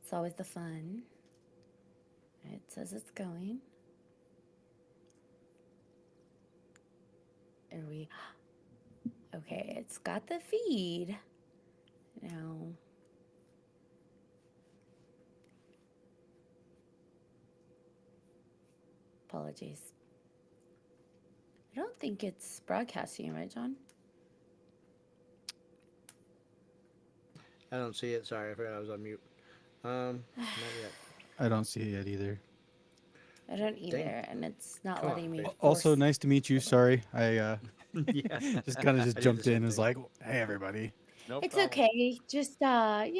It's always the fun. It says it's going. Are we? Okay, it's got the feed. Now, apologies. I don't think it's broadcasting, right, John? I don't see it. Sorry, I forgot I was on mute. Not yet. I don't see it either. I don't Dang. either, and it's not Come on, letting me Facebook. Also, force. nice to meet you. Hold on. Sorry, I Yeah, just kind of I just did the jumped in same and was thing. like, "Hey, everybody." No It's problem. okay. Just talk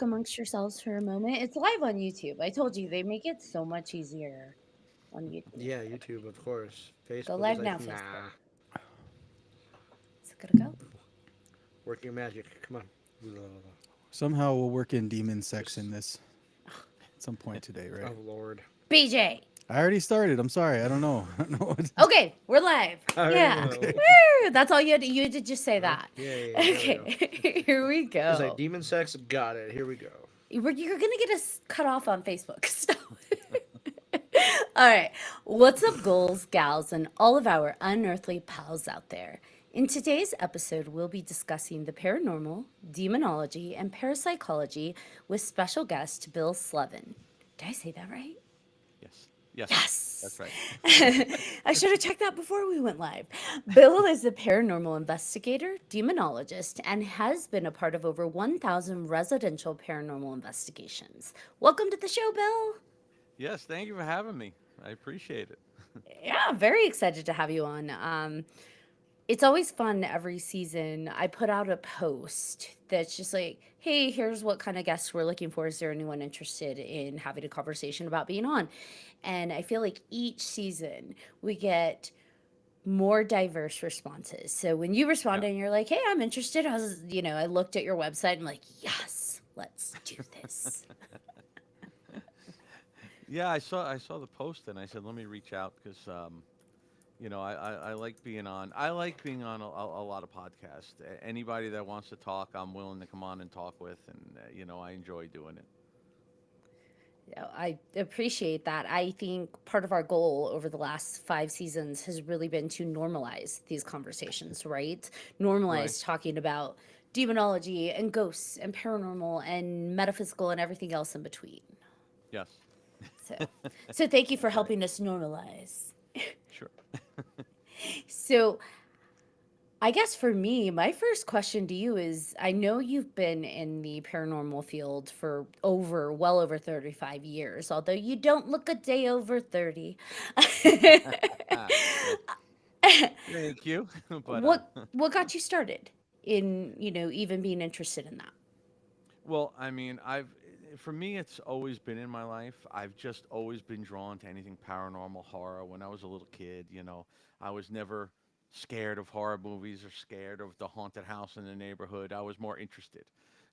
amongst yourselves for a moment. It's live on YouTube. I told you they make it so much easier on YouTube. Yeah, YouTube, of course. Go Facebook is live like, now, Facebook. nah. Is it gonna go? Work your magic. Come on. Blah, blah, blah. Somehow we'll work in demon sex Just, in this at some point today, right? oh Lord. BJ. I already started. I'm sorry. I don't know. I don't know what. Okay, we're live. I already Yeah. know. Okay. Woo! That's all you had to, you had to just say that. Okay, there we go. Okay, here we It's like go. demon sex. Got it. Here we go. You're gonna get us cut off on Facebook. Stop. All right. What's up, ghouls, gals, and all of our unearthly pals out there? In today's episode, we'll be discussing the paranormal, demonology, and parapsychology with special guest Bill Slevin. Did I say that right? Yes. Yes. That's Yes. right. I should have checked that before we went live. Bill is a paranormal investigator, demonologist, and has been a part of over 1,000 residential paranormal investigations. Welcome to the show, Bill. Yes. Thank you for having me. I appreciate it. Yeah, very excited to have you on. It's always fun every season. I put out a post that's just like, hey, here's what kind of guests we're looking for. Is there anyone interested in having a conversation about being on? And I feel like each season we get more diverse responses. So when you Yeah. responded and you're like, hey, I'm interested, I looked at your website and I'm like, yes, let's do this. Yeah. I saw the post and I said, let me reach out because I like being on. I like being on a lot of podcasts. Anybody that wants to talk, I'm willing to come on and talk with, and I enjoy doing it. Yeah, I appreciate that. I think part of our goal over the last 5 seasons has really been to normalize these conversations, right? Right. Normalize talking about demonology and ghosts and paranormal and metaphysical and everything else in between. Yes. So, so thank you for That's right. helping us normalize. Sure. So, I guess for me, my first question to you is I know you've been in the paranormal field for well over 35 years, although you don't look a day over 30. Well, thank you. But what got you started in, even being interested in that? well, I mean, for me, it's always been in my life. I've just always been drawn to anything paranormal, horror. When I was a little kid, I was never scared of horror movies or scared of the haunted house in the neighborhood. I was more interested,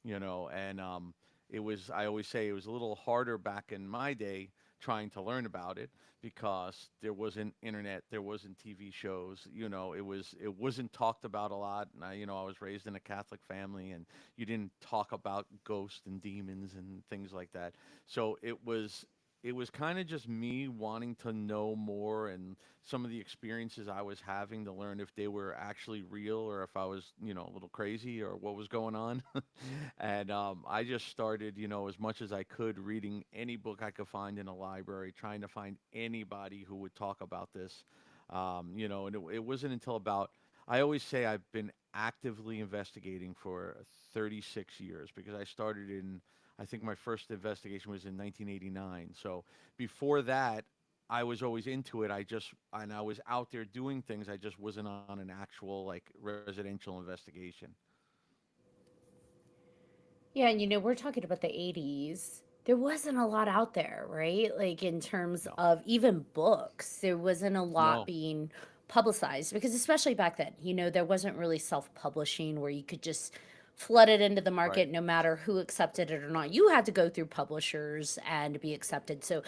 and I always say it was a little harder back in my day trying to learn about it because there wasn't internet, there wasn't TV shows, it wasn't talked about a lot. And I was raised in a Catholic family, and you didn't talk about ghosts and demons and things like that. So it was kind of just me wanting to know more and some of the experiences I was having to learn if they were actually real or if I was, a little crazy or what was going on. And I just started, as much as I could, reading any book I could find in a library, trying to find anybody who would talk about this. And it wasn't until I always say I've been actively investigating for 36 years because I started I think my first investigation was in 1989. So before that, I was always into it. I was out there doing things. I just wasn't on an actual like residential investigation. Yeah, and we're talking about the 80s. There wasn't a lot out there, right? Like in terms No, of even books, there wasn't a lot no, being publicized because especially back then, there wasn't really self-publishing where you could just flood it into the right? market no matter who accepted it or not. You had to go through publishers and be accepted. So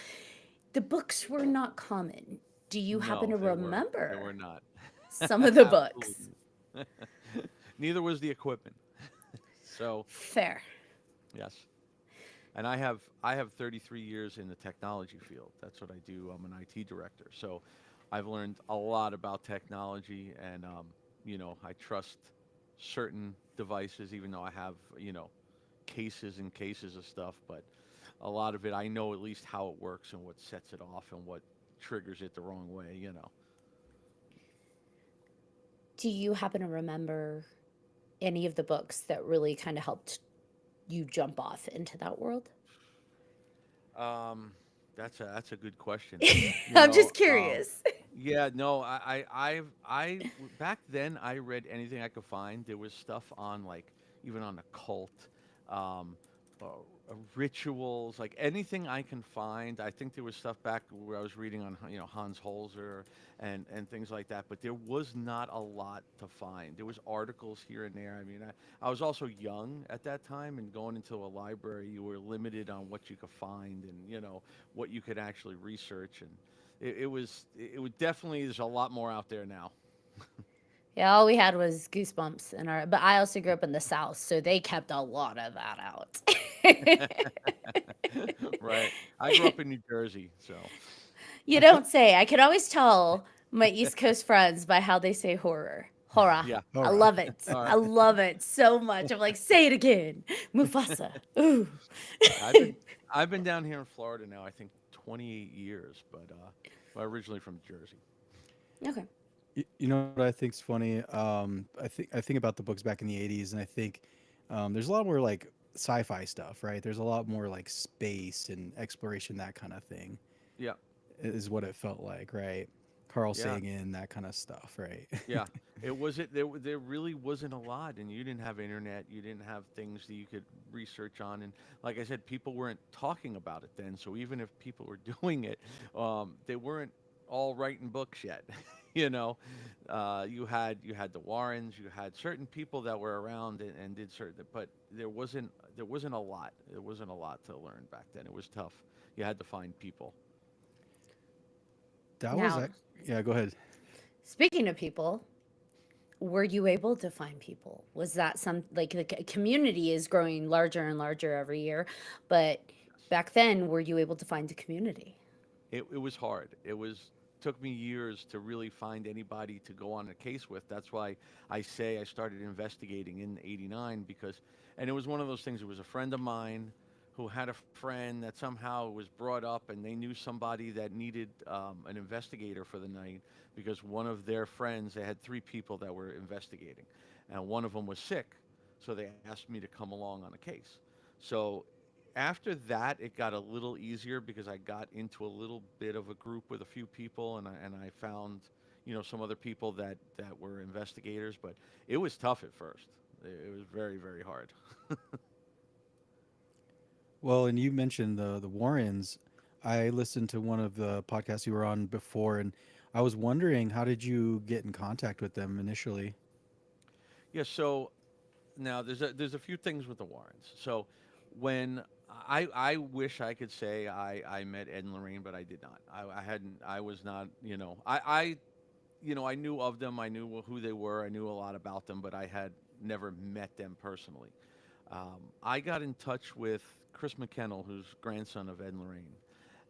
the books were not common. Do you happen No, to they were remember not. some of the books? Absolutely. Neither was the equipment. So Fair. yes, And I have 33 years in the technology field. That's what I do. I'm an IT director. So I've learned a lot about technology, and I trust certain devices, even though I have cases and cases of stuff. But a lot of it, I know at least how it works and what sets it off and what triggers it the wrong way. Do you happen to remember any of the books that really kind of helped you jump off into that world? Um, that's a good question. You I'm know, just curious. yeah, no, back then I read anything I could find. There was stuff on like even on occult, um, rituals, like anything I can find. I think there was stuff back where I was reading on Hans Holzer and things like that. But there was not a lot to find. There was articles here and there. I mean, I was also young at that time, and going into a library, you were limited on what you could find and what you could actually research. And it was definitely, there's a lot more out there now. Yeah, all we had was Goosebumps in our, but I also grew up in the South, so they kept a lot of that out. Right. I grew up in New Jersey, so You don't say. I can always tell my East Coast friends by how they say horror. Horror. yeah. I All right. love it. All I right. love it so much. I'm like, say it again. Mufasa. Ooh. I've been I've been down here in Florida now, I think 28 years, but well, originally from Jersey. Okay. You know what I think's funny? I think about the books back in the '80s, and I think there's a lot more like sci-fi stuff, right? There's a lot more like space and exploration, that kind of thing, Yeah. is what it felt like, right? Carl Yeah. Sagan, that kind of stuff, right? Yeah, it wasn't there really wasn't a lot, and you didn't have internet, you didn't have things that you could research on, and like I said, people weren't talking about it then. So even if people were doing it, they weren't all writing books yet. you know, you had the Warrens, you had certain people that were around and did certain, but there wasn't a lot. There wasn't a lot to learn back then. It was tough. You had to find people. That was, Now, yeah. Go ahead. speaking of people, were you able to find people? Was that some like the community is growing larger and larger every year, but back then, were you able to find a community? It was hard. It took me years to really find anybody to go on a case with. That's why I say I started investigating in '89 because, and it was one of those things. It was a friend of mine who had a friend that somehow was brought up, and they knew somebody that needed an investigator for the night because one of their friends, they had three people that were investigating, and one of them was sick, so they asked me to come along on a case. So after that, it got a little easier because I got into a little bit of a group with a few people, and I found, some other people that were investigators. But it was tough at first. It was very, very hard. Well, and you mentioned the Warrens. I listened to one of the podcasts you were on before, and I was wondering, how did you get in contact with them initially? Yeah. So now there's a few things with the Warrens. So when I wish I could say I met Ed and Lorraine, but I did not. I hadn't. I was not. I knew of them. I knew who they were. I knew a lot about them, but I had never met them personally. I got in touch with Chris McKennell, who's grandson of Ed and Lorraine,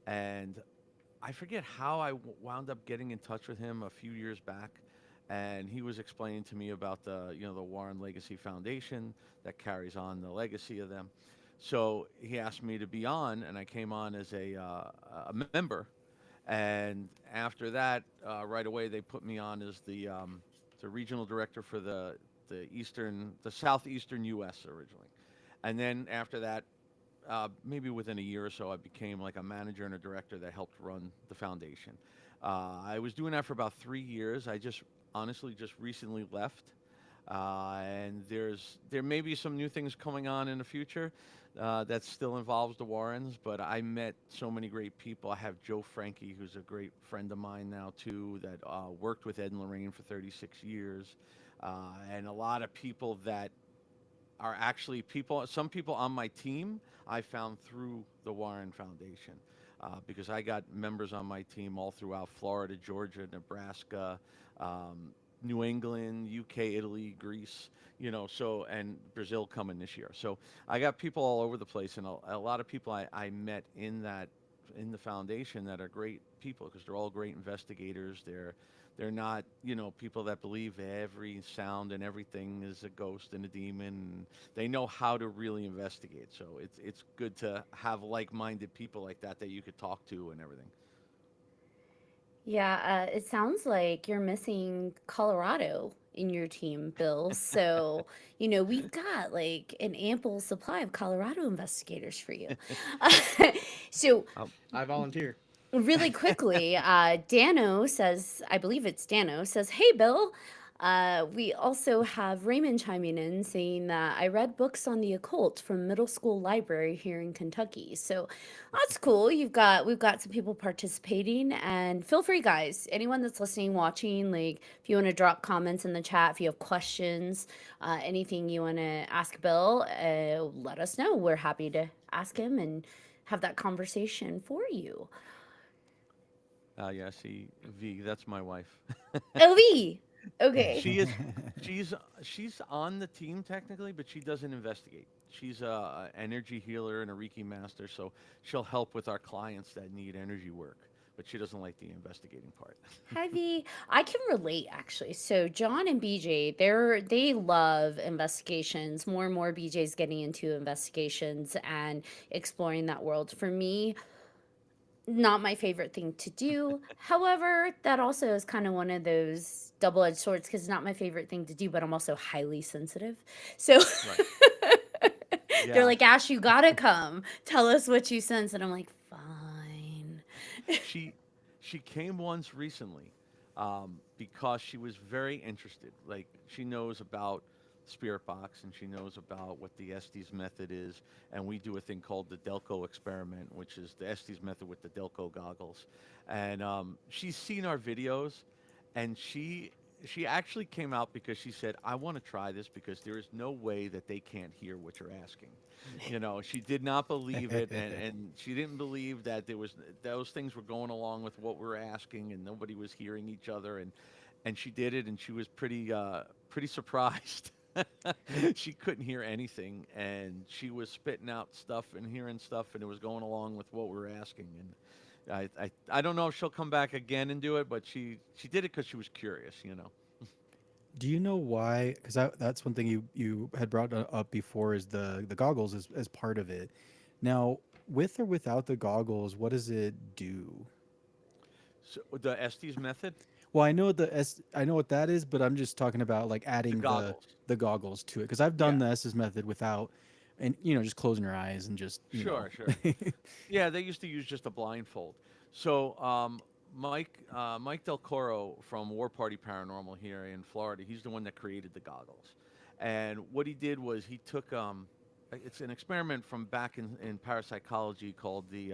and I forget how I wound up getting in touch with him a few years back, and he was explaining to me about the Warren Legacy Foundation that carries on the legacy of them. So he asked me to be on, and I came on as a member. And after that, right away they put me on as the regional director for the southeastern U.S. originally, and then after that, maybe within a year or so, I became like a manager and a director that helped run the foundation. I was doing that for about 3 years. I just honestly just recently left, and there may be some new things coming on in the future that still involves the Warrens. But I met so many great people. I have Joe Frankie, who's a great friend of mine now too, that worked with Ed and Lorraine for 36 years, and a lot of people that are actually people. Some people on my team I found through the Warren Foundation, because I got members on my team all throughout Florida, Georgia, Nebraska, um, New England, UK, Italy, Greece, so and Brazil coming this year. So I got people all over the place, and a lot of people I met in the foundation that are great people because they're all great investigators. They're not, people that believe every sound and everything is a ghost and a demon. And they know how to really investigate. So it's good to have like-minded people like that you could talk to and everything. Yeah, it sounds like you're missing Colorado in your team, Bill. So, we've got like an ample supply of Colorado investigators for you. So, I volunteer. really quickly, Dano says, I believe it's Dano, says, "Hey, Bill." We also have Raymond chiming in saying that I read books on the occult from middle school library here in Kentucky. So that's cool. We've got some people participating, and feel free, guys. Anyone that's listening, watching, like if you want to drop comments in the chat, if you have questions, anything you want to ask Bill, let us know. We're happy to ask him and have that conversation for you. Yeah, see, V, that's my wife. LV. Okay. She is, she's on the team technically, but she doesn't investigate. She's a energy healer and a Reiki master, so she'll help with our clients that need energy work, but she doesn't like the investigating part. Heavy. I can relate actually. So John and BJ, they love investigations. More and more BJ's getting into investigations and exploring that world. For me, not my favorite thing to do. However, that also is kind of one of those double-edged swords because it's not my favorite thing to do, but I'm also highly sensitive. So Right. they're Yeah. like, Ash, you gotta come. Tell us what you sense. And I'm like, fine. She she came once recently because she was very interested. Like she knows about Spirit Box and she knows about what the Estes method is, and we do a thing called the Delco experiment, which is the Estes method with the Delco goggles. And she's seen our videos, and she actually came out because she said, "I want to try this because there is no way that they can't hear what you're asking." She did not believe it, and she didn't believe that there was those things were going along with what we were asking, and nobody was hearing each other, and she did it, and she was pretty surprised. She couldn't hear anything, and she was spitting out stuff and hearing stuff, and it was going along with what we were asking. And I don't know if she'll come back again and do it, but she did it because she was curious. Do you know why? Because that's one thing you had brought up before is the goggles as part of it. Now, with or without the goggles, what does it do? So the Estes method, Well, I know what that is, but I'm just talking about like the adding goggles. the goggles to it because I've done Yeah, the S's method without, and just closing your eyes and just sure, sure. Yeah, they used to use just a blindfold. So Mike Del Coro from War Party Paranormal here in Florida, he's the one that created the goggles. And what he did was he took it's an experiment from back in parapsychology called the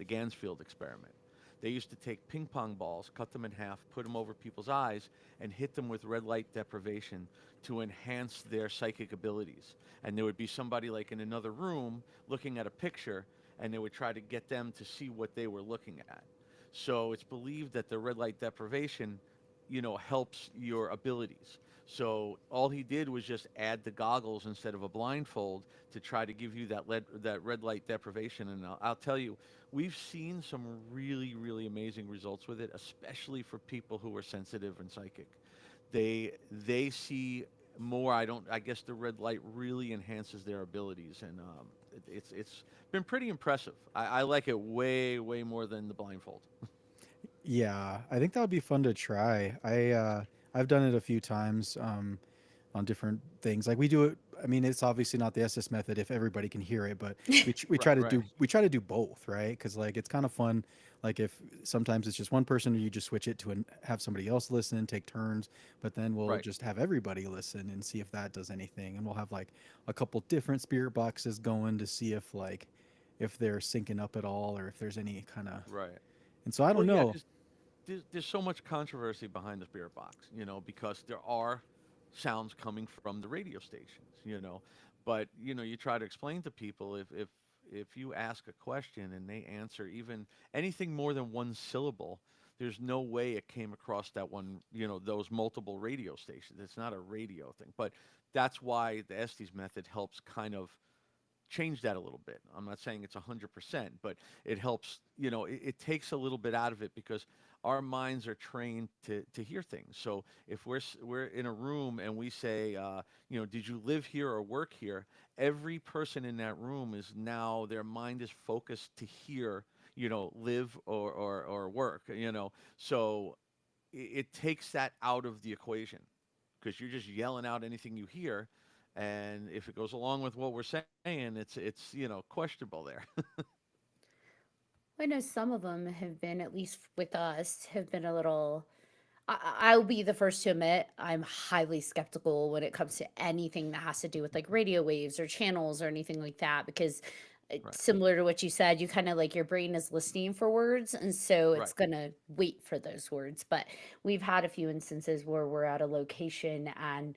Gansfield experiment. They used to take ping pong balls, cut them in half, put them over people's eyes, and hit them with red light deprivation to enhance their psychic abilities. And there would be somebody like in another room looking at a picture, and they would try to get them to see what they were looking at. So it's believed that the red light deprivation, helps your abilities. So all he did was just add the goggles instead of a blindfold to try to give you that red light deprivation. And I'll tell you, we've seen some really, really amazing results with it, especially for people who are sensitive and psychic. They see more. I guess the red light really enhances their abilities, and it's been pretty impressive. I like it way more than the blindfold. Yeah, I think that would be fun to try. I've done it a few times on different things. Like we do it. I mean, it's obviously not the SS method if everybody can hear it, but we try Right, to right. do both, right? Because like it's kind of fun. Like if sometimes it's just one person, or you just switch it to have somebody else listen, take turns. But then we'll Right. just have everybody listen and see if that does anything, and we'll have like a couple different spirit boxes going to see if they're syncing up at all or if there's any kind of. Right. And so I don't Well, yeah, know. because there's so much controversy behind the spirit box, because there are sounds coming from the radio stations. But you try to explain to people if you ask a question and they answer even anything more than one syllable, there's no way it came across that one, those multiple radio stations. It's not a radio thing. But that's why the Estes method helps kind of change that a little bit. I'm not saying it's 100%, but it helps, it takes a little bit out of it because our minds are trained to hear things. So if we're in a room and we say, did you live here or work here? Every person in that room is now, their mind is focused to hear, live or work, So it takes that out of the equation because you're just yelling out anything you hear. And if it goes along with what we're saying, it's questionable there. I know some of them have been, at least with us, have been a little. I'll be the first to admit I'm highly skeptical when it comes to anything that has to do with like radio waves or channels or anything like that because Right. similar to what you said, you kind of like your brain is listening for words and so it's Right. going to wait for those words. But we've had a few instances where we're at a location and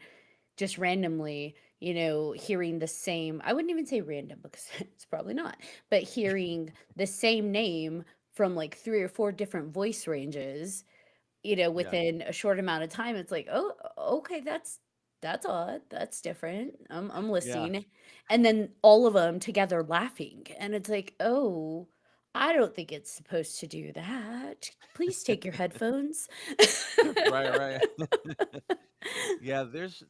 just randomly, hearing the same, I wouldn't even say random because it's probably not, but hearing the same name from like three or four different voice ranges, Yeah. within a short amount of time, it's like, oh, okay, that's odd. That's different. I'm Yeah. listening. And then all of them together laughing. And it's like, oh, I don't think it's supposed to do that. Please take your headphones. Right. Right. Yeah, there's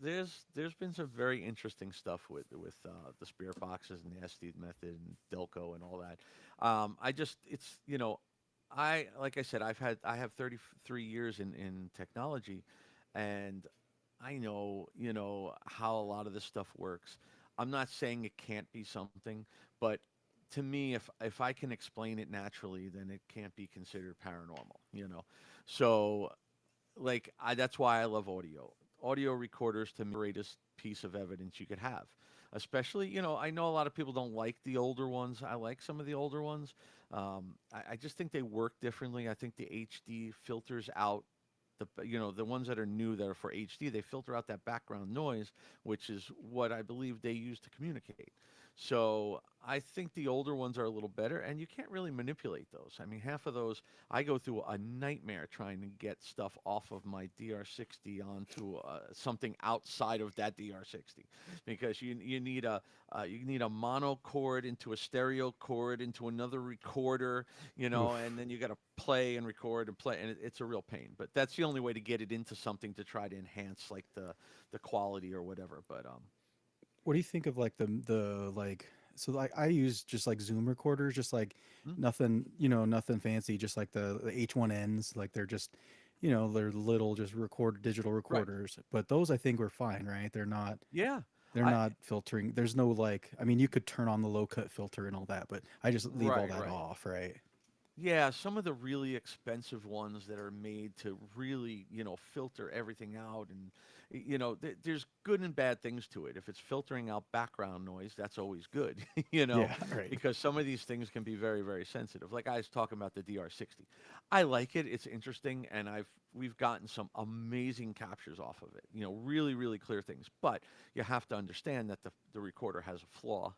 been some very interesting stuff with the spirit boxes and the SD method and Delco and all that. I just it's I like I said I have 33 years in technology, and I know how a lot of this stuff works. I'm not saying it can't be something, but to me, if I can explain it naturally, then it can't be considered paranormal. So that's why I love audio. Audio recorders to me, are the greatest piece of evidence you could have. Especially, I know a lot of people don't like the older ones. I like some of the older ones. I just think they work differently. I think the HD filters out the ones that are new that are for HD. They filter out that background noise, which is what I believe they use to communicate. So I think the older ones are a little better, and you can't really manipulate those. I mean, half of those, I go through a nightmare trying to get stuff off of my DR60 onto something outside of that DR60, because you need a mono cord into a stereo cord into another recorder, and Oof. then you got to play and record and play, and it's a real pain. But that's the only way to get it into something to try to enhance like the quality or whatever. But What do you think of like the like so like I use just like Zoom recorders, just like mm, nothing, nothing fancy, just like the H1Ns, like they're just, they're little just digital right, recorders. But those I think were fine, right? yeah, They're I not filtering. There's no like I mean you could turn on the low cut filter and all that, but I just leave all right, that right. off, right? Yeah, some of the really expensive ones that are made to really, filter everything out, and there's good and bad things to it. If it's filtering out background noise, that's always good, Yeah, right. because some of these things can be very, very sensitive. Like I was talking about the DR60. I like it. It's interesting, and we've gotten some amazing captures off of it. Really, really clear things. But you have to understand that the recorder has a flaw,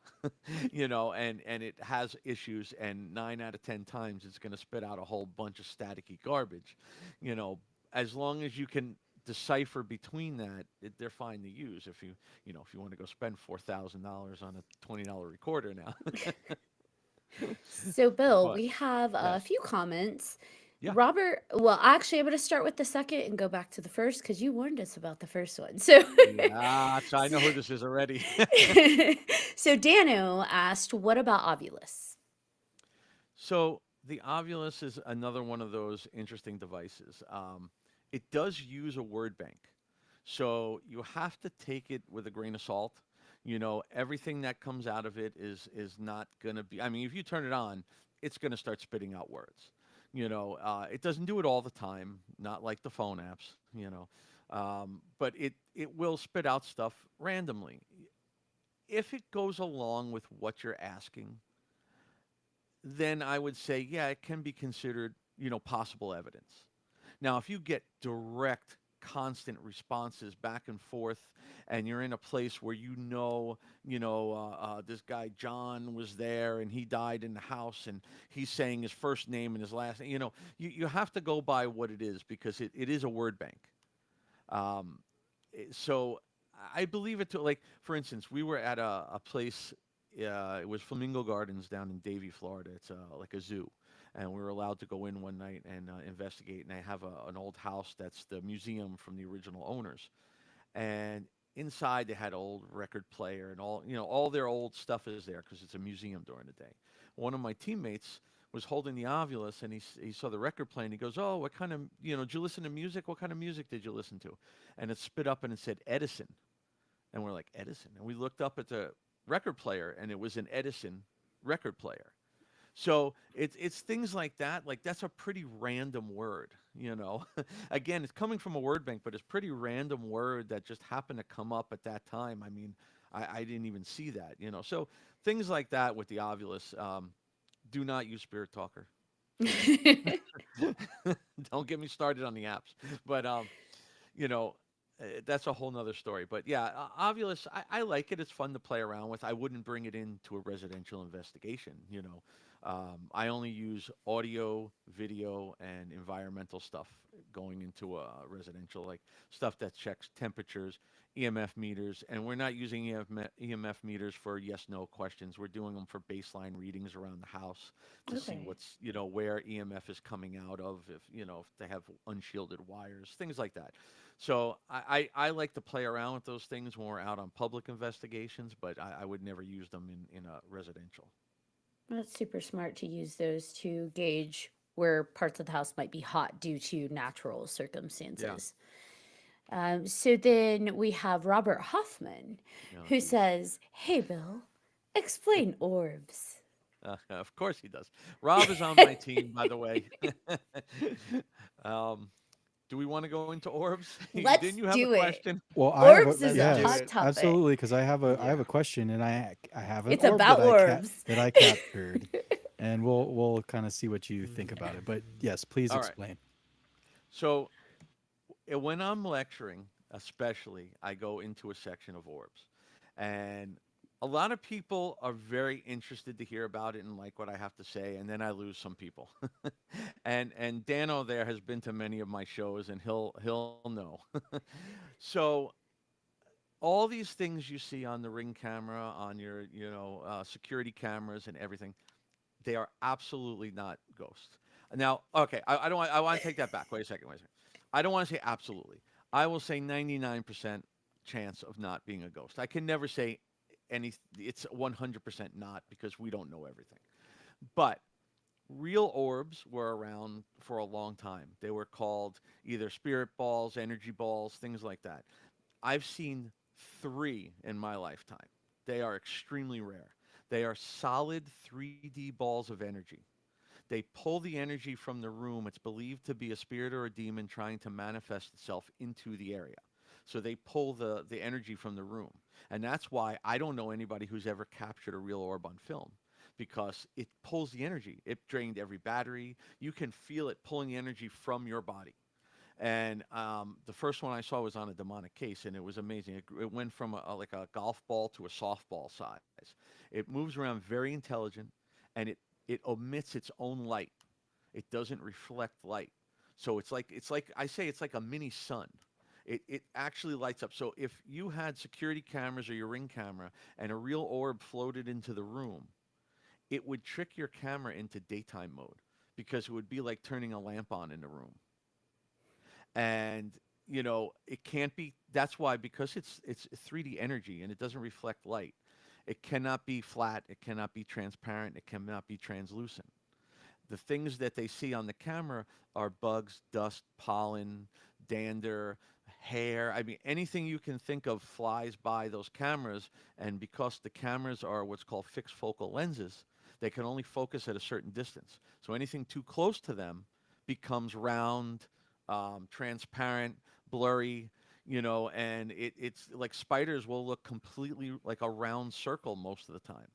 and it has issues, and 9 out of 10 times it's going to spit out a whole bunch of staticky garbage. You know, as long as you can decipher between that, they're fine to use. If you want to go spend $4,000 on a $20 recorder now. So, Bill, But we have a yes, few comments. yeah, Robert, well, actually, I'm going to start with the second and go back to the first because you warned us about the first one. So, yeah. So I know who this is already. so Dano asked, "What about Ovulus?" So the Ovulus is another one of those interesting devices. It does use a word bank, so you have to take it with a grain of salt. Everything that comes out of it is not going to be. I mean, if you turn it on, it's going to start spitting out words. It doesn't do it all the time, not like the phone apps. But it will spit out stuff randomly. If it goes along with what you're asking, then I would say, yeah, it can be considered, possible evidence. Now, if you get direct constant responses back and forth, and you're in a place where this guy John was there and he died in the house, and he's saying his first name and his last name. You have to go by what it is, because it is a word bank. Um, so I believe it to, like, for instance, we were at a place. It was Flamingo Gardens down in Davie, Florida. It's like a zoo, and we were allowed to go in one night and investigate. And they have an old house that's the museum from the original owners, and inside they had old record player and all their old stuff is there because it's a museum during the day. One of my teammates was holding the Ovilus, and he saw the record player, and he goes, "Oh, what kind of, did you listen to music? What kind of music did you listen to?" And it spit up and it said Edison. And we're like, Edison? And we looked up at the record player, and it was an Edison record player. So it's things like that. Like, that's a pretty random word. Again, it's coming from a word bank, but it's pretty random word that just happened to come up at that time. I mean, I didn't even see that. So things like that with the Ovilus. Do not use Spirit Talker. Don't get me started on the apps. But you know, that's a whole nother story. But yeah, Ovilus, I like it. It's fun to play around with. I wouldn't bring it into a residential investigation. I only use audio, video, and environmental stuff going into a residential, like stuff that checks temperatures, EMF meters, and we're not using EMF meters for yes/no questions. We're doing them for baseline readings around the house to see Okay. where EMF is coming out of, if they have unshielded wires, things like that. So I like to play around with those things when we're out on public investigations, but I would never use them in a residential. That's super smart to use those to gauge where parts of the house might be hot due to natural Yeah. circumstances. So then we have Robert Hoffman, Oh, who geez. says, "Hey, Bill, explain orbs." Of course he does. Rob is on my team, by the way. um, do we want to go into orbs? Didn't Let's you have a do it. question? Well, I have Orbs a is a Let's do yes, hot it. topic. absolutely, because I have Yeah. a question, and I have an It's orb about orbs. that I captured, and we'll kind of see what you think about it. But yes, please All right. explain. So when I'm lecturing, especially, I go into a section of orbs, and a lot of people are very interested to hear about it and like what I have to say, and then I lose some people. And Dano there has been to many of my shows, and he'll know. So all these things you see on the Ring camera, on your security cameras and everything, they are absolutely not ghosts. Now, okay, I don't want, I want to take that back. Wait a second. Wait a second. I don't want to say absolutely. I will say 99% chance of not being a ghost. I can never say any. It's 100% not, because we don't know everything. But real orbs were around for a long time. They were called either spirit balls, energy balls, things like that. I've seen three in my lifetime. They are extremely rare. They are solid 3D balls of energy. They pull the energy from the room. It's believed to be a spirit or a demon trying to manifest itself into the area. So they pull the energy from the room. And that's why I don't know anybody who's ever captured a real orb on film, because it pulls the energy. It drained every battery. You can feel it pulling the energy from your body. And the first one I saw was on a demonic case, and it was amazing. It went from like a golf ball to a softball size. It moves around very intelligent, and it emits its own light. It doesn't reflect light, so it's like I say, it's like a mini sun. It actually lights up. So if you had security cameras or your Ring camera and a real orb floated into the room, it would trick your camera into daytime mode, because it would be like turning a lamp on in the room. And it can't be. That's why, because it's 3D energy and it doesn't reflect light, it cannot be flat, it cannot be transparent, it cannot be translucent. The things that they see on the camera are bugs, dust, pollen, dander, hair. I mean, anything you can think of flies by those cameras. And because the cameras are what's called fixed focal lenses, they can only focus at a certain distance. So anything too close to them becomes round, transparent, blurry, and it's like spiders will look completely like a round circle most of the time.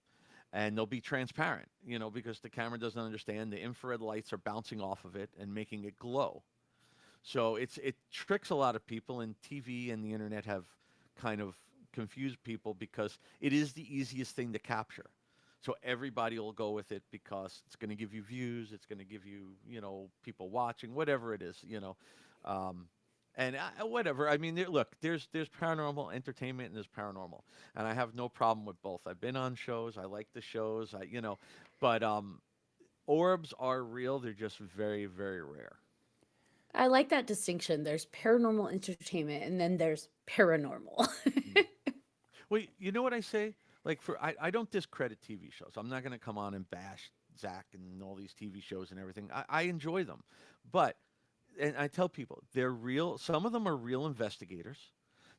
And they'll be transparent, because the camera doesn't understand the infrared lights are bouncing off of it and making it glow. So it tricks a lot of people, and TV and the internet have kind of confused people because it is the easiest thing to capture. So everybody will go with it because it's going to give you views, it's going to give you, people watching, whatever it is, Um, and whatever. I mean, look, there's paranormal entertainment and there's paranormal, and I have no problem with both. I've been on shows, I like the shows, but orbs are real. They're just very, very rare. I like that distinction. There's paranormal entertainment and then there's paranormal. Mm. Well, you know what I say? Like I don't discredit TV shows. I'm not going to come on and bash Zach and all these TV shows and everything. I enjoy them, but and I tell people they're real. Some of them are real investigators.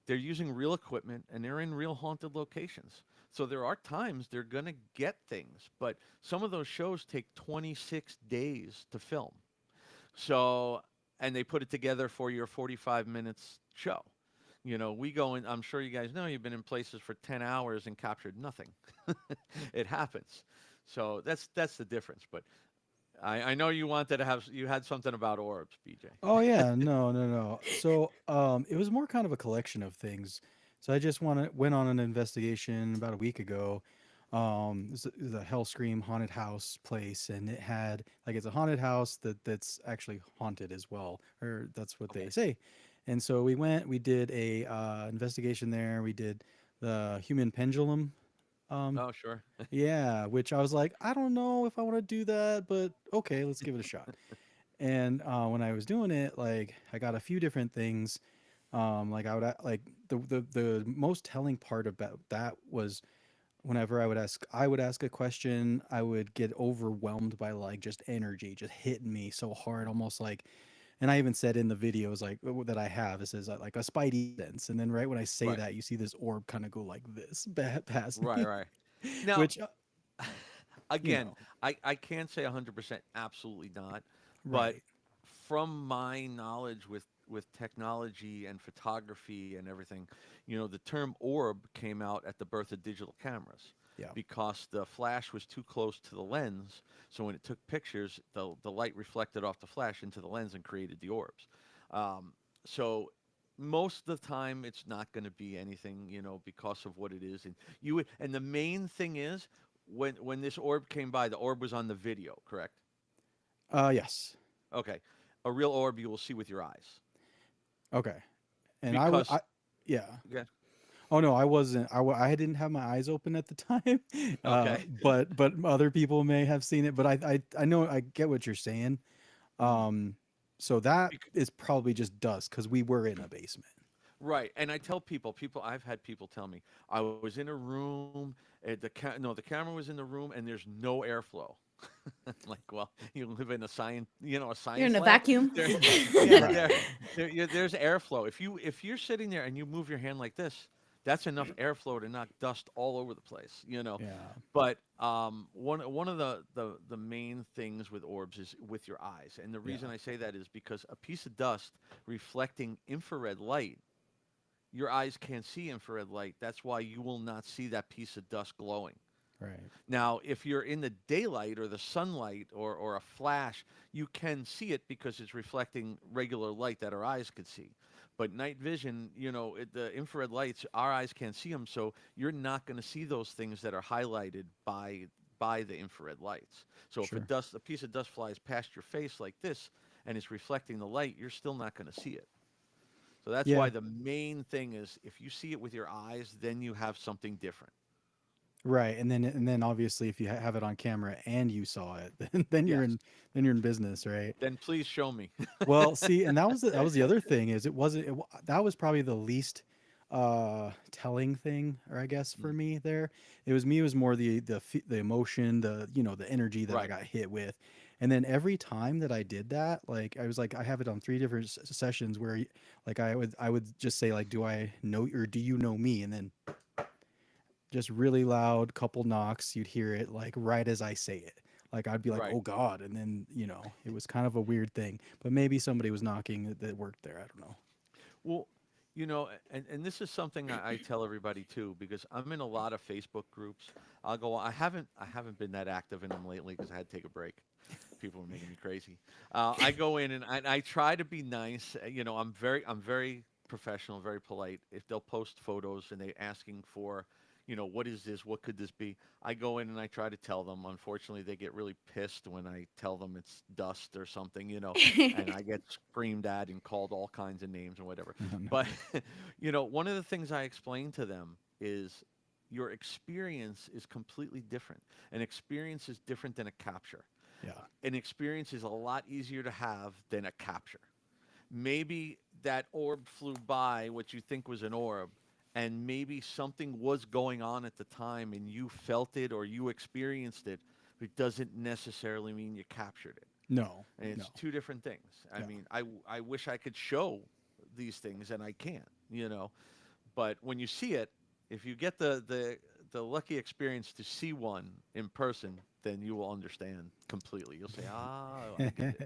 They're using real equipment and they're in real haunted locations. So there are times they're going to get things, but some of those shows take 26 days to film. So, and they put it together for your 45 minutes show. We go in, I'm sure you guys know you've been in places for 10 hours and captured nothing. It happens. So that's the difference. But I know you had something about orbs, BJ. Oh yeah, no, no, no. So it was more kind of a collection of things. So I just went on an investigation about a week ago. It was a Hellscream haunted house place, and it had like it's a haunted house that's actually haunted as well, or that's what they Okay. say. And so we went, we did a investigation there. We did the human pendulum. Um, Oh, sure. yeah, which I was like, I don't know if I want to do that, but okay, let's give it a shot. And when I was doing it, like I got a few different things. Like like the most telling part about that was whenever I would ask a question, I would get overwhelmed by like just energy, just hitting me so hard, almost like. And I even said in the videos like that I have, it says like a spidey sense, and then right when I say Right. that, you see this orb kind of go like this past Right, me, right. Now, which you again, know, I can't say 100% absolutely not, but right? from my knowledge with technology and photography and everything, the term orb came out at the birth of digital cameras Yeah, because the flash was too close to the lens. So when it took pictures, the light reflected off the flash into the lens and created the orbs. So most of the time, it's not going to be anything, because of what it is. And and the main thing is when this orb came by, the orb was on the video, correct? yes, Okay. A real orb you will see with your eyes. okay. And Because yeah. yeah. Oh no, I wasn't. I didn't have my eyes open at the time, Okay. but other people may have seen it. But I know I get what you're saying. Mm. Um, so that Bec- is probably just dust because we were in a basement. Right. And I tell people I've had people tell me I was in a room, no, the camera was in the room and there's no airflow. Like, well, you live in a You're in science a lab. vacuum. There, yeah, Right. there's airflow. If you're sitting there and you move your hand like this, that's enough airflow to knock dust all over the place. Yeah. But one of the main things with orbs is with your eyes, and the Yeah. reason I say that is because a piece of dust reflecting infrared light, your eyes can't see infrared light. That's why you will not see that piece of dust glowing. Right. Now, if you're in the daylight or the sunlight or a flash, you can see it because it's reflecting regular light that our eyes could see. But night vision, the infrared lights, our eyes can't see them, so you're not going to see those things that are highlighted by the infrared lights. So if Sure. a piece of dust flies past your face like this and it's reflecting the light, you're still not going to see it. So that's Yeah. why the main thing is if you see it with your eyes, then you have something different. Right. And then obviously if you have it on camera and you saw it, then you're Yes. in then you're in business, right? Then please show me. Well, see, and that was the other thing is that was probably the least telling thing, or I guess for Mm. me there. It was more the emotion, the energy that I Right. got hit with. And then every time that I did that, like I was like I have it on three different sessions where like I would just say like do I know or do you know me? And then just really loud couple knocks, you'd hear it like right as I say it. Like I'd be like, Right. "Oh God," and then it was kind of a weird thing. But maybe somebody was knocking that worked there. I don't know. Well, And this is something I tell everybody too, because I'm in a lot of Facebook groups. I haven't been that active in them lately because I had to take a break. People were making me crazy. I go in and I try to be nice. I'm very professional, very polite. If they'll post photos and they asking for, what is this? What could this be? I go in and I try to tell them. Unfortunately, they get really pissed when I tell them it's dust or something, and I get screamed at and called all kinds of names and whatever. No, no. But, one of the things I explain to them is your experience is completely different. An experience is different than a capture. Yeah. An experience is a lot easier to have than a capture. Maybe that orb flew by what you think was an orb, and maybe something was going on at the time and you felt it or you experienced it, but it doesn't necessarily mean you captured it. No. And No. it's two different things. I Yeah. mean, I wish I could show these things and I can't. But when you see it, if you get the lucky experience to see one in person, then you will understand completely. You'll say, "Ah, I get it.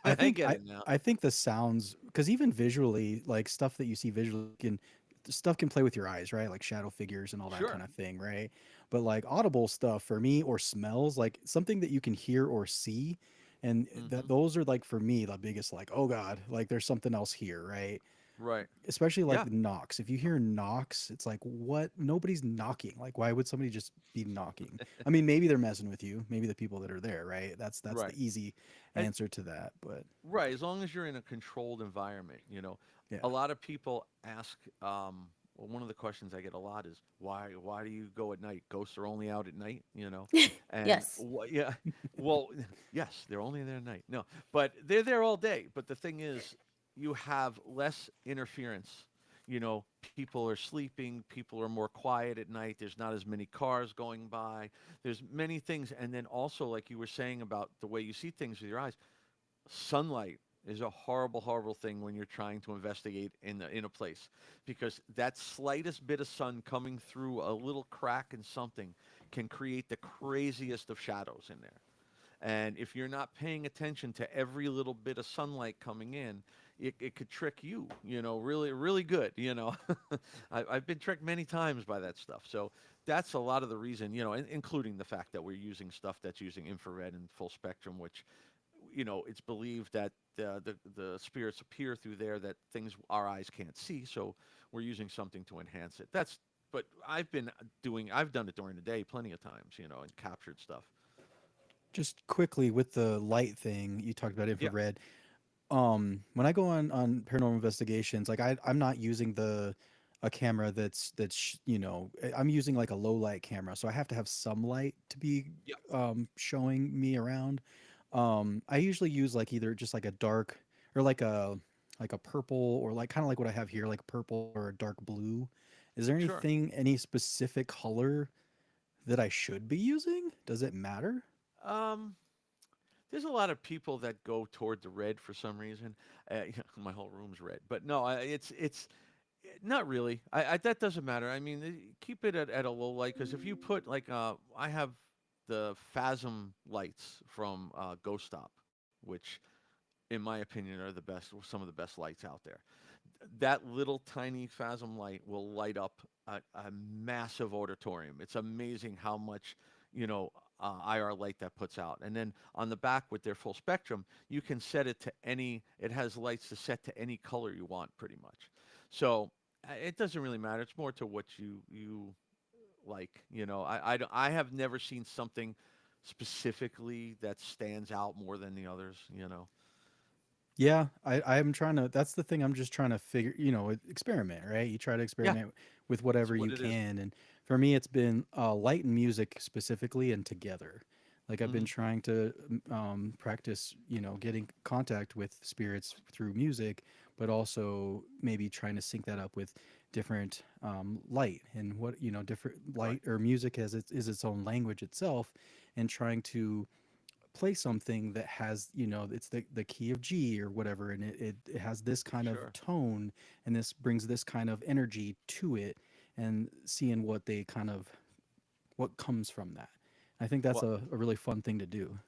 I I think get I it now." I think the sounds, because even visually, like stuff that you see visually can stuff can play with your eyes, right? Like shadow figures and all that Sure. kind of thing, right? But like audible stuff for me, or smells, like something that you can hear or see, and that Hmm. those are like for me the biggest, like, oh God, like there's something else here, right? Right. Especially like Yeah. the knocks. If you hear knocks, it's like, what? Nobody's knocking. Like, why would somebody just be knocking? I mean, maybe they're messing with you. Maybe the people that are there, right? That's the Right. easy And answer to that. But right, as long as you're in a controlled environment. yeah. A lot of people ask. Well, one of the questions I get a lot is why do you go at night? Ghosts are only out at night. And Yes. yeah, well, yes, they're only there at night. No, but they're there all day. But the thing is, you have less interference. People are sleeping. People are more quiet at night. There's not as many cars going by. There's many things, and then also, like you were saying about the way you see things with your eyes, sunlight is a horrible, horrible thing when you're trying to investigate in a place, because that slightest bit of sun coming through a little crack in something can create the craziest of shadows in there. And if you're not paying attention to every little bit of sunlight coming in, it could trick you, really, really good. I've been tricked many times by that stuff. So that's a lot of the reason, including the fact that we're using stuff that's using infrared and full spectrum, which it's believed that the spirits appear through there, that things our eyes can't see. So we're using something to enhance it. But I've done it during the day plenty of times, and captured stuff. Just quickly with the light thing, you talked about Yeah, infrared. When I go on paranormal investigations, like I'm not using the a camera I'm using like a low light camera, so I have to have some light to be yeah, showing me around. I usually use like either just like a dark, or like a purple, or like kind of like what I have here, like purple or a dark blue. Is there sure. any specific color that I should be using? Does it matter? Um, there's a lot of people that go toward the red for some reason. My whole room's red, but no, it's not really. That doesn't matter. I mean, keep it at a low light, because if you put like I have the Phasm lights from Ghost Stop, which in my opinion are the best, some of the best lights out there. That little tiny Phasm light will light up a massive auditorium. It's amazing how much IR light that puts out. And then on the back with their full spectrum, you can set it to any. It has lights to set to any color you want, pretty much. So it doesn't really matter. It's more to what you like. I have never seen something specifically that stands out more than the others. Yeah, I'm trying to. That's the thing. I'm just trying to experiment, right? You try to Yeah, experiment with that's whatever what you it is. can, and for me, it's been light and music specifically, and together. Like I've been Hmm. trying to practice, getting contact with spirits through music, but also maybe trying to sync that up with different light, and what different Right. light or music is its own language itself, and trying to play something that has, it's the key of G or whatever, and it has this kind of Sure. tone, and this brings this kind of energy to it, and seeing what comes from that. I think that's Well, a really fun thing to do.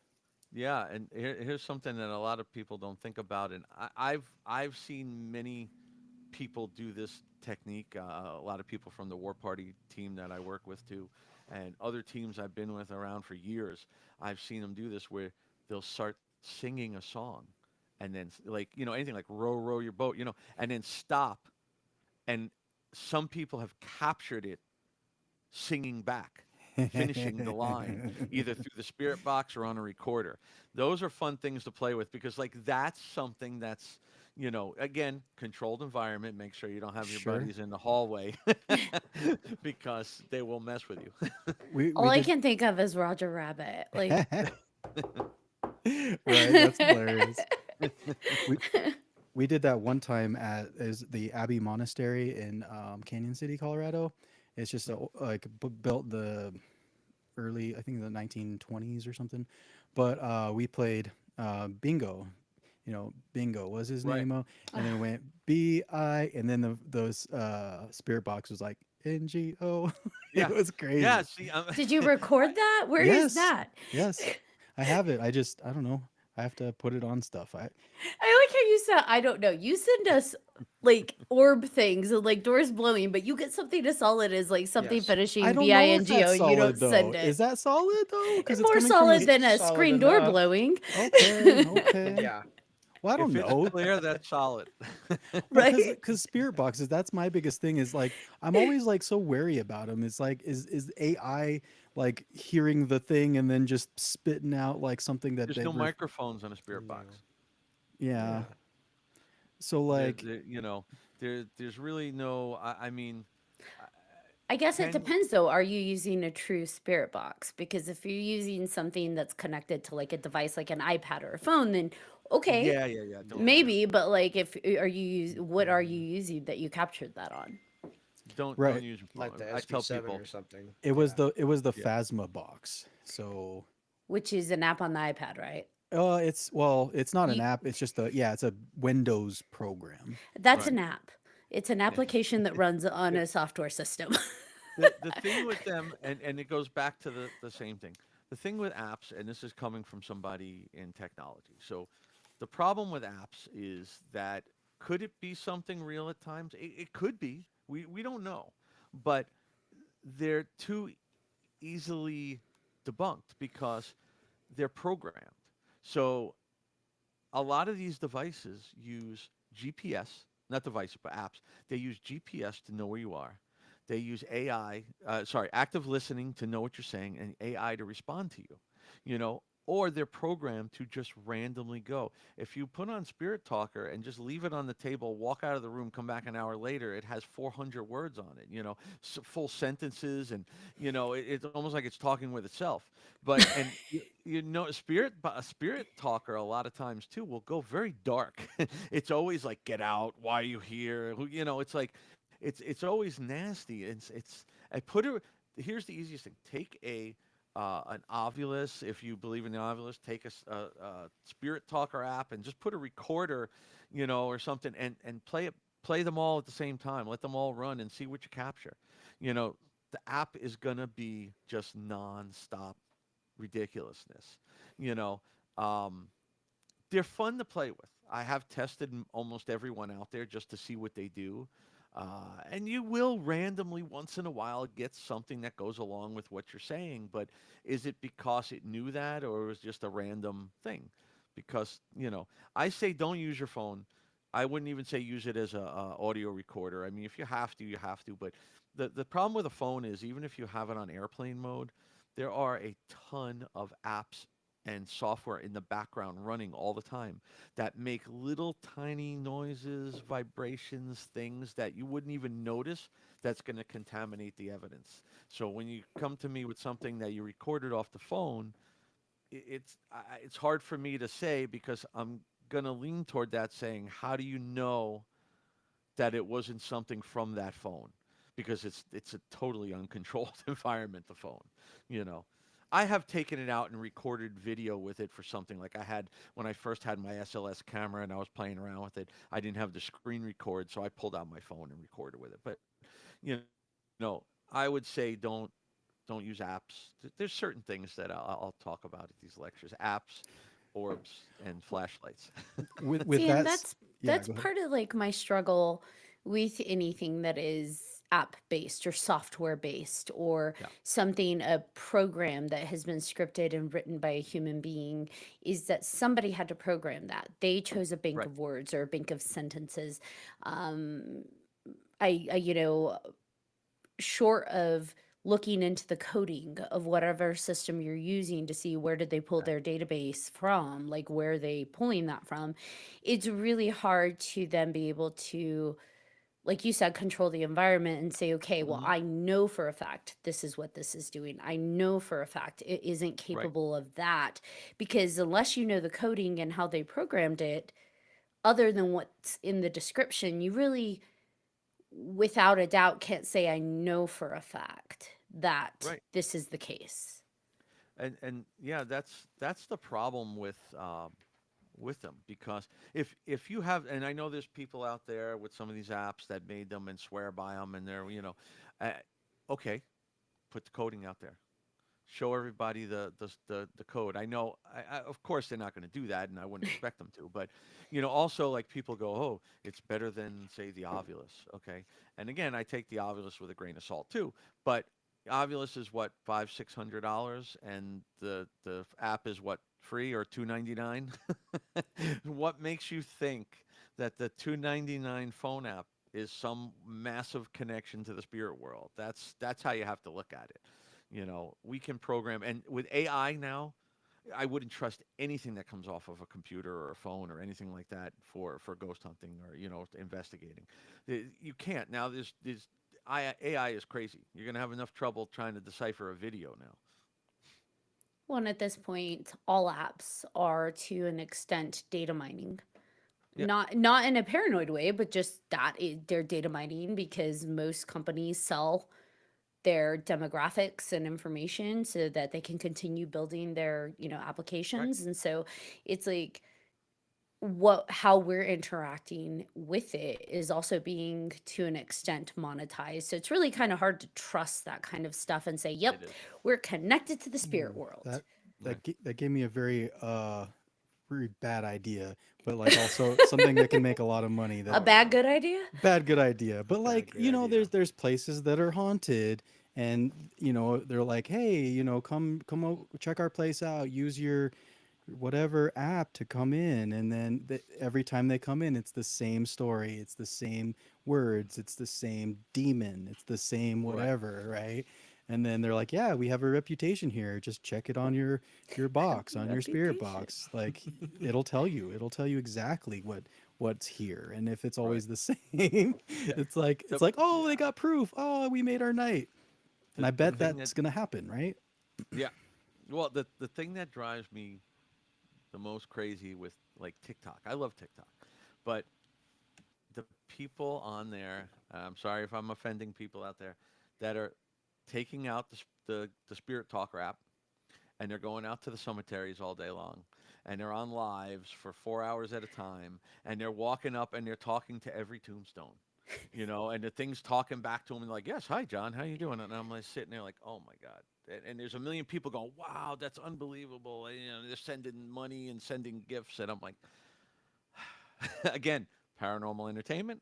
yeah, and here's something that a lot of people don't think about, and I've seen many people do this technique. A lot of people from the War Party team that I work with too, and other teams I've been with around for years. I've seen them do this where they'll start singing a song, and then like anything like row row your boat, and then stop, and some people have captured it singing back, finishing the line, either through the spirit box or on a recorder. Those are fun things to play with because, like, that's something that's, again, controlled environment. Make sure you don't have your Sure. buddies in the hallway because they will mess with you. We All I did. can think of is Roger Rabbit. Like, Right, that's hilarious. We we did that one time at is the Abbey Monastery in Canyon City, Colorado. It's just like built the early, I think the 1920s or something. But we played bingo. Bingo was his Right. name, and then it went B-I, and then those spirit box was like NGO. It Yeah. was Yeah. crazy. See, did you record that? Where is Yes, that? yes, I have it. I don't know. I have to put it on stuff. I like how you said, I don't know. You send us like orb things and like doors blowing, but you get something as solid as like something Yes. I finishing don't know if BINGO that's and you don't solid though. send Is it. that solid though? Because it's More coming from solid a than a Solid screen door enough. blowing, okay, okay. Yeah. Well, I don't if it's know. clear, that's solid. right? Because spirit boxes, that's my biggest thing is like I'm always like so wary about them. It's like is AI like hearing the thing and then just spitting out like something that There's they no were microphones on a spirit No. box. yeah. Yeah. So There, like there, there's really no. I mean, uh, I guess it can depends though. Are you using a true spirit box? Because if you're using something that's connected to like a device like an iPad or a phone, then okay, yeah. Don't maybe. But like, if are you what are you using that you captured that on? don't right, use your Like phone. the I tell SB7 people, or something. it was the yeah, Phasma box. So Which is an app on the iPad, right? it's not an You, app. It's just it's a Windows program. that's right. an app. It's an Yeah. application that runs on a software system. The thing with them, and it goes back to the same thing. The thing with apps, and this is coming from somebody in technology. So, the problem with apps is that could it be something real at times? It could be. We don't know, but they're too easily debunked because they're programmed. So a lot of these devices use GPS, not devices, but apps. They use GPS to know where you are. They use active listening to know what you're saying, and AI to respond to you. Or they're programmed to just randomly go. If you put on Spirit Talker and just leave it on the table, walk out of the room, come back an hour later, it has 400 words on it. Full sentences, and it's almost like it's talking with itself. But and a Spirit Talker a lot of times too will go very dark. It's always like, get out, why are you here? It's like it's always nasty. It's I put it. Here's the easiest thing: take an Ovilus, if you believe in the Ovilus, take a Spirit Talker app and just put a recorder, or something, and play them all at the same time. Let them all run and see what you capture. The app is gonna be just nonstop ridiculousness. You know, um, they're fun to play with. I have tested almost everyone out there just to see what they do. And you will randomly once in a while get something that goes along with what you're saying, but is it because it knew that or it was just a random thing? Because, I say don't use your phone. I wouldn't even say use it as a audio recorder. I mean, if you have to, you have to. But the problem with a phone is even if you have it on airplane mode, there are a ton of apps and software in the background running all the time that make little tiny noises, vibrations, things that you wouldn't even notice that's going to contaminate the evidence. So when you come to me with something that you recorded off the phone, it's hard for me to say because I'm going to lean toward that saying, how do you know that it wasn't something from that phone? Because it's a totally uncontrolled environment, the phone, you know. I have taken it out and recorded video with it for something like I had when I first had my SLS camera and I was playing around with it. I didn't have the screen record, so I pulled out my phone and recorded with it. But you I would say don't use apps. There's certain things that I'll talk about at these lectures: apps, orbs, and flashlights. With See, and that, that's yeah, that's go ahead. part of like my struggle with anything that is app based or software based or Yeah. something, a program that has been scripted and written by a human being, is that somebody had to program that. They chose a bank Right. of words or a bank of sentences. Um, you know, short of looking into the coding of whatever system you're using to see where did they pull Okay. their database from, like where are they pulling that from, it's really hard to then be able to, like you said, control the environment and say, okay, well, Hmm. I know for a fact this is what this is doing. I know for a fact it isn't Right. capable of that. Because unless you know the coding and how they programmed it, other than what's in the description, you really, without a doubt, can't say, I know for a fact that Right. this is the case. And yeah, that's the problem with them, because if you have, and I know there's people out there with some of these apps that made them and swear by them, and they're, uh, okay, put the coding out there, show everybody the code. I know, of course they're not going to do that, and I wouldn't expect them to, but also, like, people go, oh, it's better than, say, the Ovilus. Okay, and again, I take the Ovilus with a grain of salt too, but Ovilus is what, $500-600, and the app is what, free or 299. What makes you think that the 299 phone app is some massive connection to the spirit world? That's how you have to look at it. We can program, and with AI now, I wouldn't trust anything that comes off of a computer or a phone or anything like that for ghost hunting or investigating. You can't now. There's AI is crazy. You're gonna have enough trouble trying to decipher a video now. Well, and at this point, all apps are to an extent data mining. Yeah. Not in a paranoid way, but just they're data mining because most companies sell their demographics and information so that they can continue building their, Right. applications. And so it's like, what how we're interacting with it is also being to an extent monetized. So it's really kind of hard to trust that kind of stuff and say, It yep, is. we're connected to the spirit Ooh, world. that Right. that gave me a very bad idea, but like also something that can make a lot of money. A That Oh bad no. good idea. bad good idea. A But bad like, good idea. there's places that are haunted, and they're like, hey, check our place out. Use your whatever app to come in, and then every time they come in, it's the same story, it's the same words, it's the same demon, it's the same Right. whatever, right? And then they're like, yeah, we have a reputation here, just check it on your box, on your spirit Reputation. box. Like, it'll tell you exactly what's here, and if it's Right. always the same, Yeah. it's The like, oh, they yeah. got proof, oh, we made our night. And I The bet thing that that's gonna happen, right? Yeah. Well, the thing that drives me the most crazy with, like, TikTok. I love TikTok, but the people on there. I'm sorry if I'm offending people out there that are taking out the Spirit Talker app, and they're going out to the cemeteries all day long, and they're on lives for 4 hours at a time, and they're walking up and they're talking to every tombstone. And the thing's talking back to him and like, yes, hi John, how you doing? And I'm like sitting there like, oh my god. And there's a million people going, wow, that's unbelievable. And, they're sending money and sending gifts, and I'm like, again, paranormal entertainment,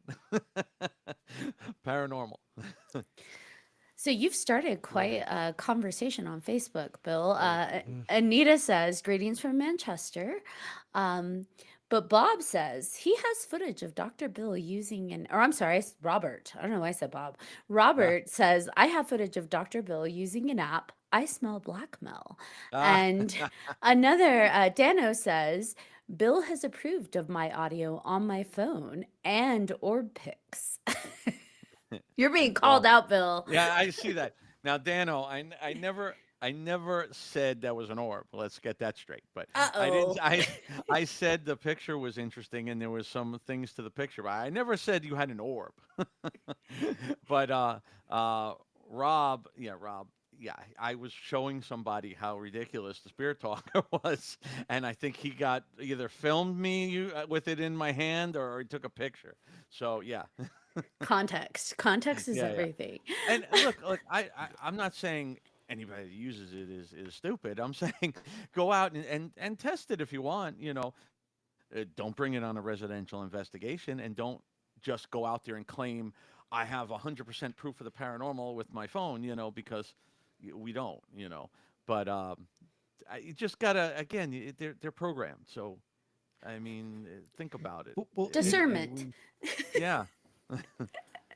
paranormal. So you've started Go quite ahead. a conversation on Facebook, Bill. Thank you. Anita says, greetings from Manchester. Um, but Bob says he has footage of Dr. Bill using or I'm sorry, Robert. I don't know why I said Bob. Ah, Robert says, I have footage of Dr. Bill using an app. I smell blackmail. ah, And another, Dano says, Bill has approved of my audio on my phone and orb pics. You're being called well, out, Bill. yeah, I see that. Now, Dano, I never said that was an orb. Let's get that straight. But I didn't. Uh-oh. I said the picture was interesting and there was some things to the picture, but I never said you had an orb. But uh, Rob, yeah, Rob, yeah, I was showing somebody how ridiculous the Spirit Talker was, and I think he got either filmed me with it in my hand, or he took a picture. So yeah, Context. Context is yeah, yeah. everything. And look, I'm not saying anybody that uses it is stupid. I'm saying go out and test it if you want. Don't bring it on a residential investigation, and don't just go out there and claim I have 100% proof of the paranormal with my phone, because we don't, But you just gotta, again, they're programmed. So I mean, think about it. Well, Discernment. Yeah. well,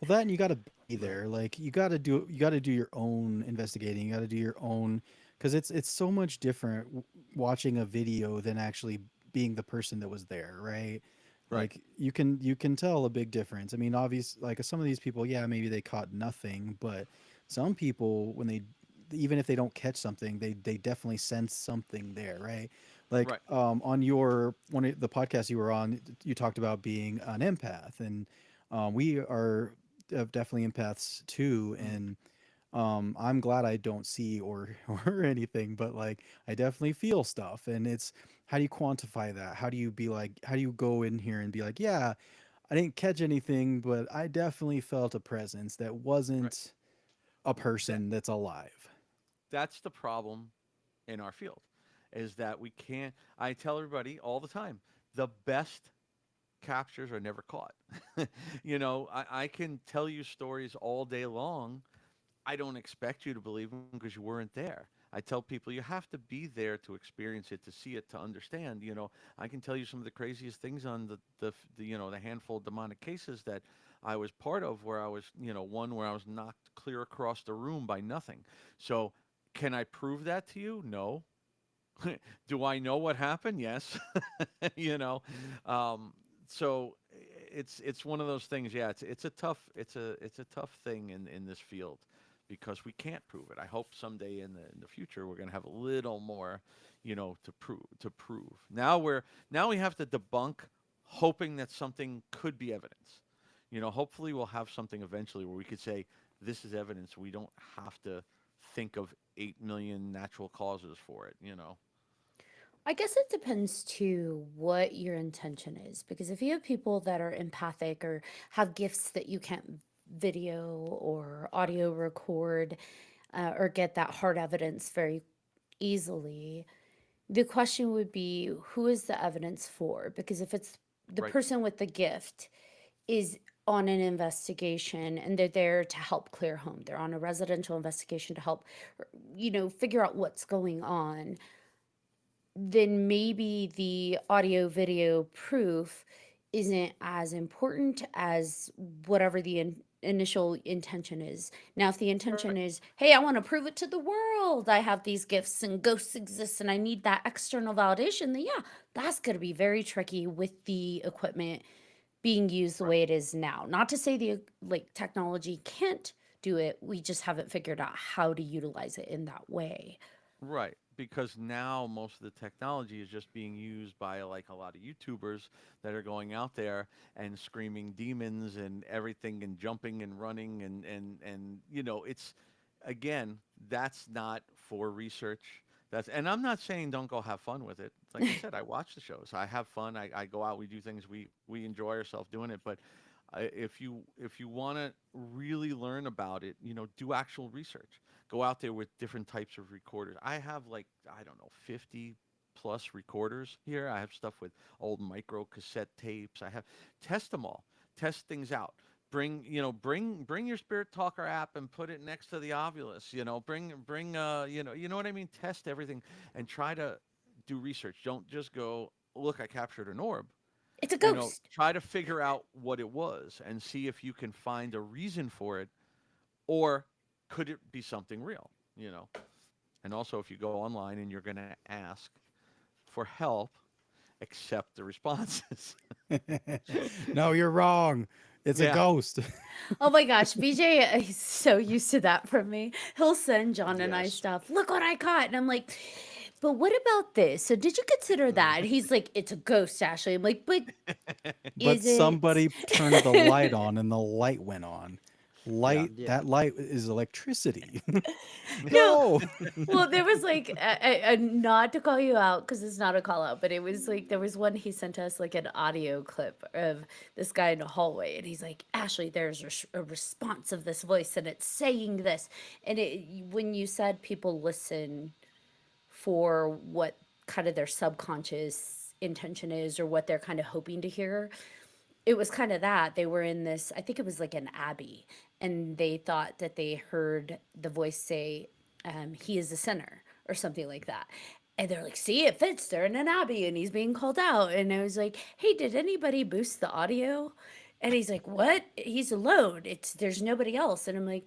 that and you got to be there. Like you got to do your own investigating. You got to do your own, because it's so much different watching a video than actually being the person that was there, right? Right. Like you can tell a big difference. I mean, obvious like some of these people, yeah, maybe they caught nothing, but some people when they even if they don't catch something, they definitely sense something there, right? Like Right. on your one of the podcast you were on, you talked about being an empath, and we are definitely empaths too, and I'm glad I don't see or or anything, but like I definitely feel stuff, and it's how do you quantify that? How do you be like? How do you go in here and be like, yeah, I didn't catch anything, but I definitely felt a presence that Right. wasn't a That person that's alive. that's the problem in our field, is that we can't. I tell everybody all the time, the best captures are never caught. I can tell you stories all day long. I don't expect you to believe them because you weren't there. I tell people you have to be there to experience it, to see it, to understand. I can tell you some of the craziest things on the handful of demonic cases that I was part of, where I was, one where I was knocked clear across the room by nothing. So, can I prove that to you? No. Do I know what happened? Yes. you know, um, so it's one of those things. Yeah, it's a tough thing in this field because we can't prove it. I hope someday in the future we're going to have a little more, to prove. Now we have to debunk, hoping that something could be evidence. Hopefully we'll have something eventually where we could say this is evidence. We don't have to think of 8 million natural causes for it. I guess it depends too what your intention is, because if you have people that are empathic or have gifts that you can't video or audio record, or get that hard evidence very easily, the question would be, who is the evidence for? Because if it's the Right. person with the gift is on an investigation and they're there to help clear home, they're on a residential investigation to help, figure out what's going on, then maybe the audio video proof isn't as important as whatever the initial intention is. Now, if the Right. intention is, hey, I want to prove it to the world, I have these gifts and ghosts exist and I need that external validation, then yeah, that's going to be very tricky with the equipment being used the Right. way it is now. Not to say the like technology can't do it, we just haven't figured out how to utilize it in that way. Right, because now most of the technology is just being used by like a lot of YouTubers that are going out there and screaming demons and everything and jumping and running and it's, again, that's not for research. And I'm not saying don't go have fun with it. Like I said, I watch the shows. I have fun. I go out, we do things, we enjoy ourselves doing it, but if you want to really learn about it, do actual research. Go out there with different types of recorders. I have like, I don't know, 50 plus recorders here. I have stuff with old micro cassette tapes. I have test them all. Test things out. Bring your Spirit Talker app and put it next to the Ovulus. Bring you know what I mean. Test everything and try to do research. Don't just go, look, I captured an orb. It's a ghost. Try to figure out what it was and see if you can find a reason for it, or could it be something real, And also, if you go online and you're going to ask for help, accept the responses. No, you're wrong. It's a Yeah. ghost. Oh my gosh, BJ is so used to that from me. He'll send John and I Yes. stuff. Look what I caught. And I'm like, but what about this? So did you consider Mm. that? And he's like, it's a ghost, Ashley. I'm like, but But is it? somebody turned the light on and the light went on. Yeah. Light, Yeah. that light is electricity. No. No. Well, there was like not to call you out because it's not a call out, but it was like there was one he sent us like an audio clip of this guy in the hallway, and he's like, Ashley, there's a response of this voice, and it's saying this, and when you said people listen for what kind of their subconscious intention is or what they're kind of hoping to hear, it was kind of that they were in this, I think it was like an abbey, and they thought that they heard the voice say, he is a sinner or something like that. And they're like, see, it fits. They're in an abbey and he's being called out. And I was like, hey, did anybody boost the audio? And he's like, what? He's alone. There's nobody else. And I'm like,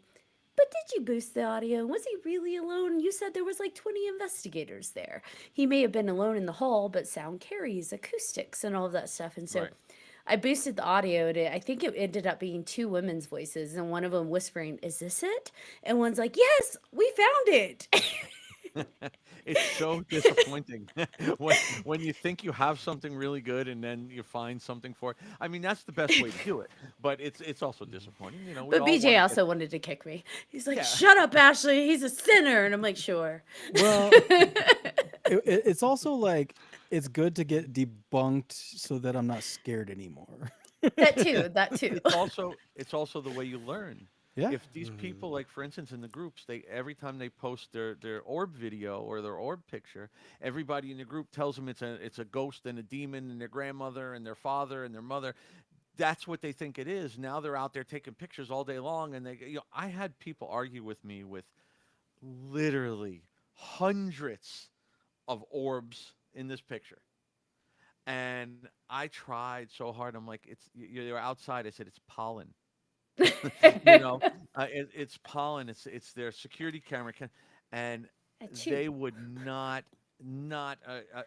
but did you boost the audio? Was he really alone? You said there was like 20 investigators there. He may have been alone in the hall, but sound carries acoustics and all of that stuff. And so Right. I boosted the audio to, I think it ended up being two women's voices, and one of them whispering, is this it? And one's like, yes, we found it. It's so disappointing when you think you have something really good and then you find something for it. I mean, that's the best way to do it, but it's also disappointing. You know, we But all BJ want to get also wanted to kick me. He's like, yeah. shut up, Ashley. He's a sinner. And I'm like, sure. Well, it's also like it's good to get debunked so that I'm not scared anymore. That too. That too. It's also the way you learn. Yeah. If these people, like for instance, in the groups, they every time they post their orb video or their orb picture, everybody in the group tells them it's a ghost and a demon and their grandmother and their father and their mother. That's what they think it is. Now they're out there taking pictures all day long, and I had people argue with me with literally hundreds of orbs in this picture. And I tried so hard. I'm like, you're outside. I said, it's pollen. You know, it's pollen. It's their security camera, and Achoo. they would not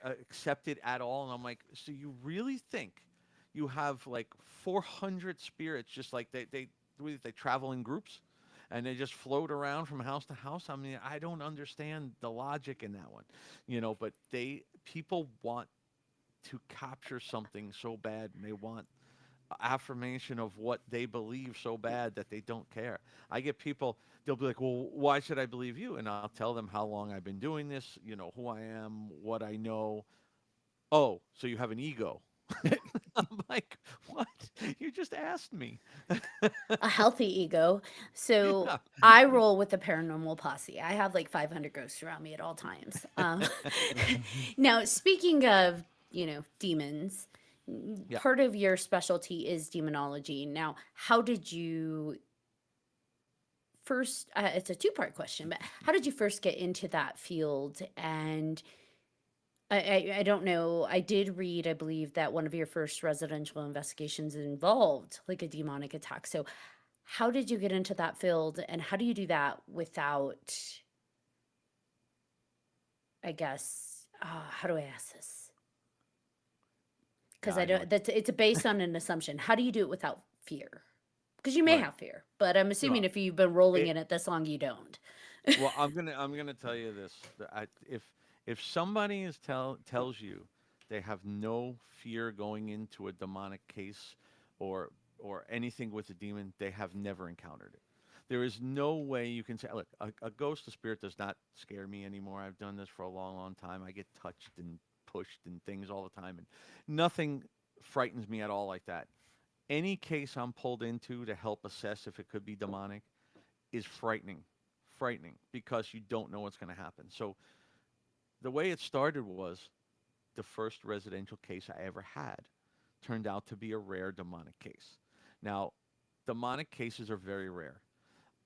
accept it at all. And I'm like, so you really think you have like 400 spirits, just like they travel in groups, and they just float around from house to house? I mean, I don't understand the logic in that one, but people want to capture something so bad, and they want affirmation of what they believe so bad that they don't care. I get people, they'll be like, well, why should I believe you? And I'll tell them how long I've been doing this, who I am, what I know. Oh, so you have an ego. I'm like, what? You just asked me. A healthy ego. So Yeah. I roll with the paranormal posse. I have like 500 ghosts around me at all times. Now, speaking of, demons, Yeah. part of your specialty is demonology. Now, how did you first, it's a two-part question, but how did you first get into that field? And I don't know. I did read, I believe, that one of your first residential investigations involved like a demonic attack. So, how did you get into that field, and how do you do that without, I guess, how do I ask this? Yeah, Because I I know don't, that's it's based on an assumption. How do you do it without fear? Because you may right. have fear, but I'm assuming No, if you've been rolling it, in it this long, you don't. well, I'm gonna tell you this. If somebody tells you they have no fear going into a demonic case or anything with a demon, they have never encountered it. There is no way you can say, look, a ghost, a spirit does not scare me anymore. I've done this for a long, long time. I get touched and pushed and things all the time, and nothing frightens me at all like that. Any case I'm pulled into to help assess if it could be demonic is frightening because you don't know what's going to happen. So the way it started was the first residential case I ever had turned out to be a rare demonic case. Now, demonic cases are very rare.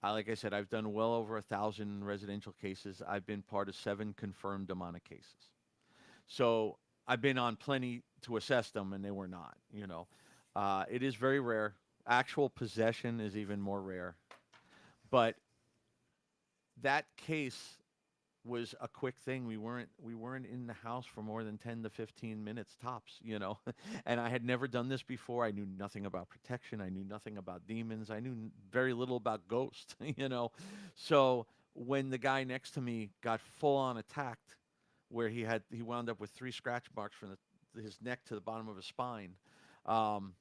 Like I said, I've done well over 1,000 residential cases. I've been part of 7 confirmed demonic cases. So I've been on plenty to assess them, and they were not. It is very rare. Actual possession is even more rare. But that case was a quick thing. We weren't in the house for more than 10 to 15 minutes tops. And I had never done this before. I knew nothing about protection. I knew nothing about demons. I knew very little about ghosts. So when the guy next to me got full on attacked, where he wound up with 3 scratch marks from his neck to the bottom of his spine. Um,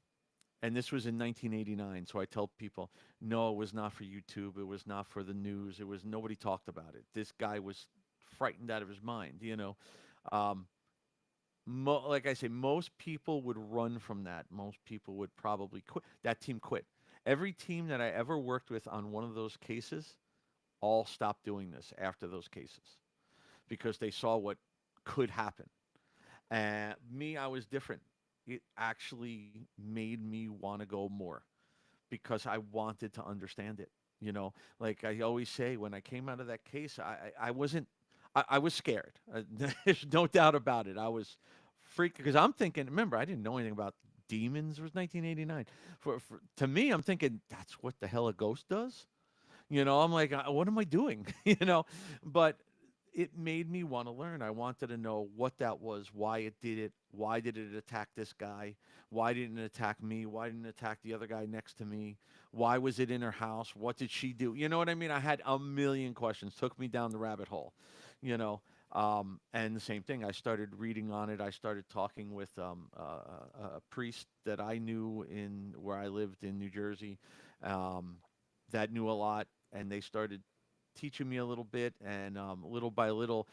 and this was in 1989. So I tell people, no, it was not for YouTube. It was not for the news. It was nobody talked about it. This guy was frightened out of his mind. Um, like I say, most people would run from that. Most people would probably quit. That team quit. Every team that I ever worked with on one of those cases all stopped doing this after those cases because they saw what could happen. And me, I was different. it actually made me want to go more because I wanted to understand it. You know, like I always say, when I came out of that case, I wasn't, I was scared. There's no doubt about it. I was freaked because I'm thinking, remember, I didn't know anything about demons. It was 1989. To me, I'm thinking, that's what the hell a ghost does? You know, I'm like, what am I doing? You know, but it made me want to learn. I wanted to know what that was, why it did it, why did it attack this guy, why didn't it attack me, why didn't it attack the other guy next to me, why was it in her house, what did she do? You know what I mean? I had a million questions. Took me down the rabbit hole, you know. And the same thing. I started reading on it. I started talking with a priest that I knew in where I lived in New Jersey, um, that knew a lot, and they started teaching me a little bit, and little by little,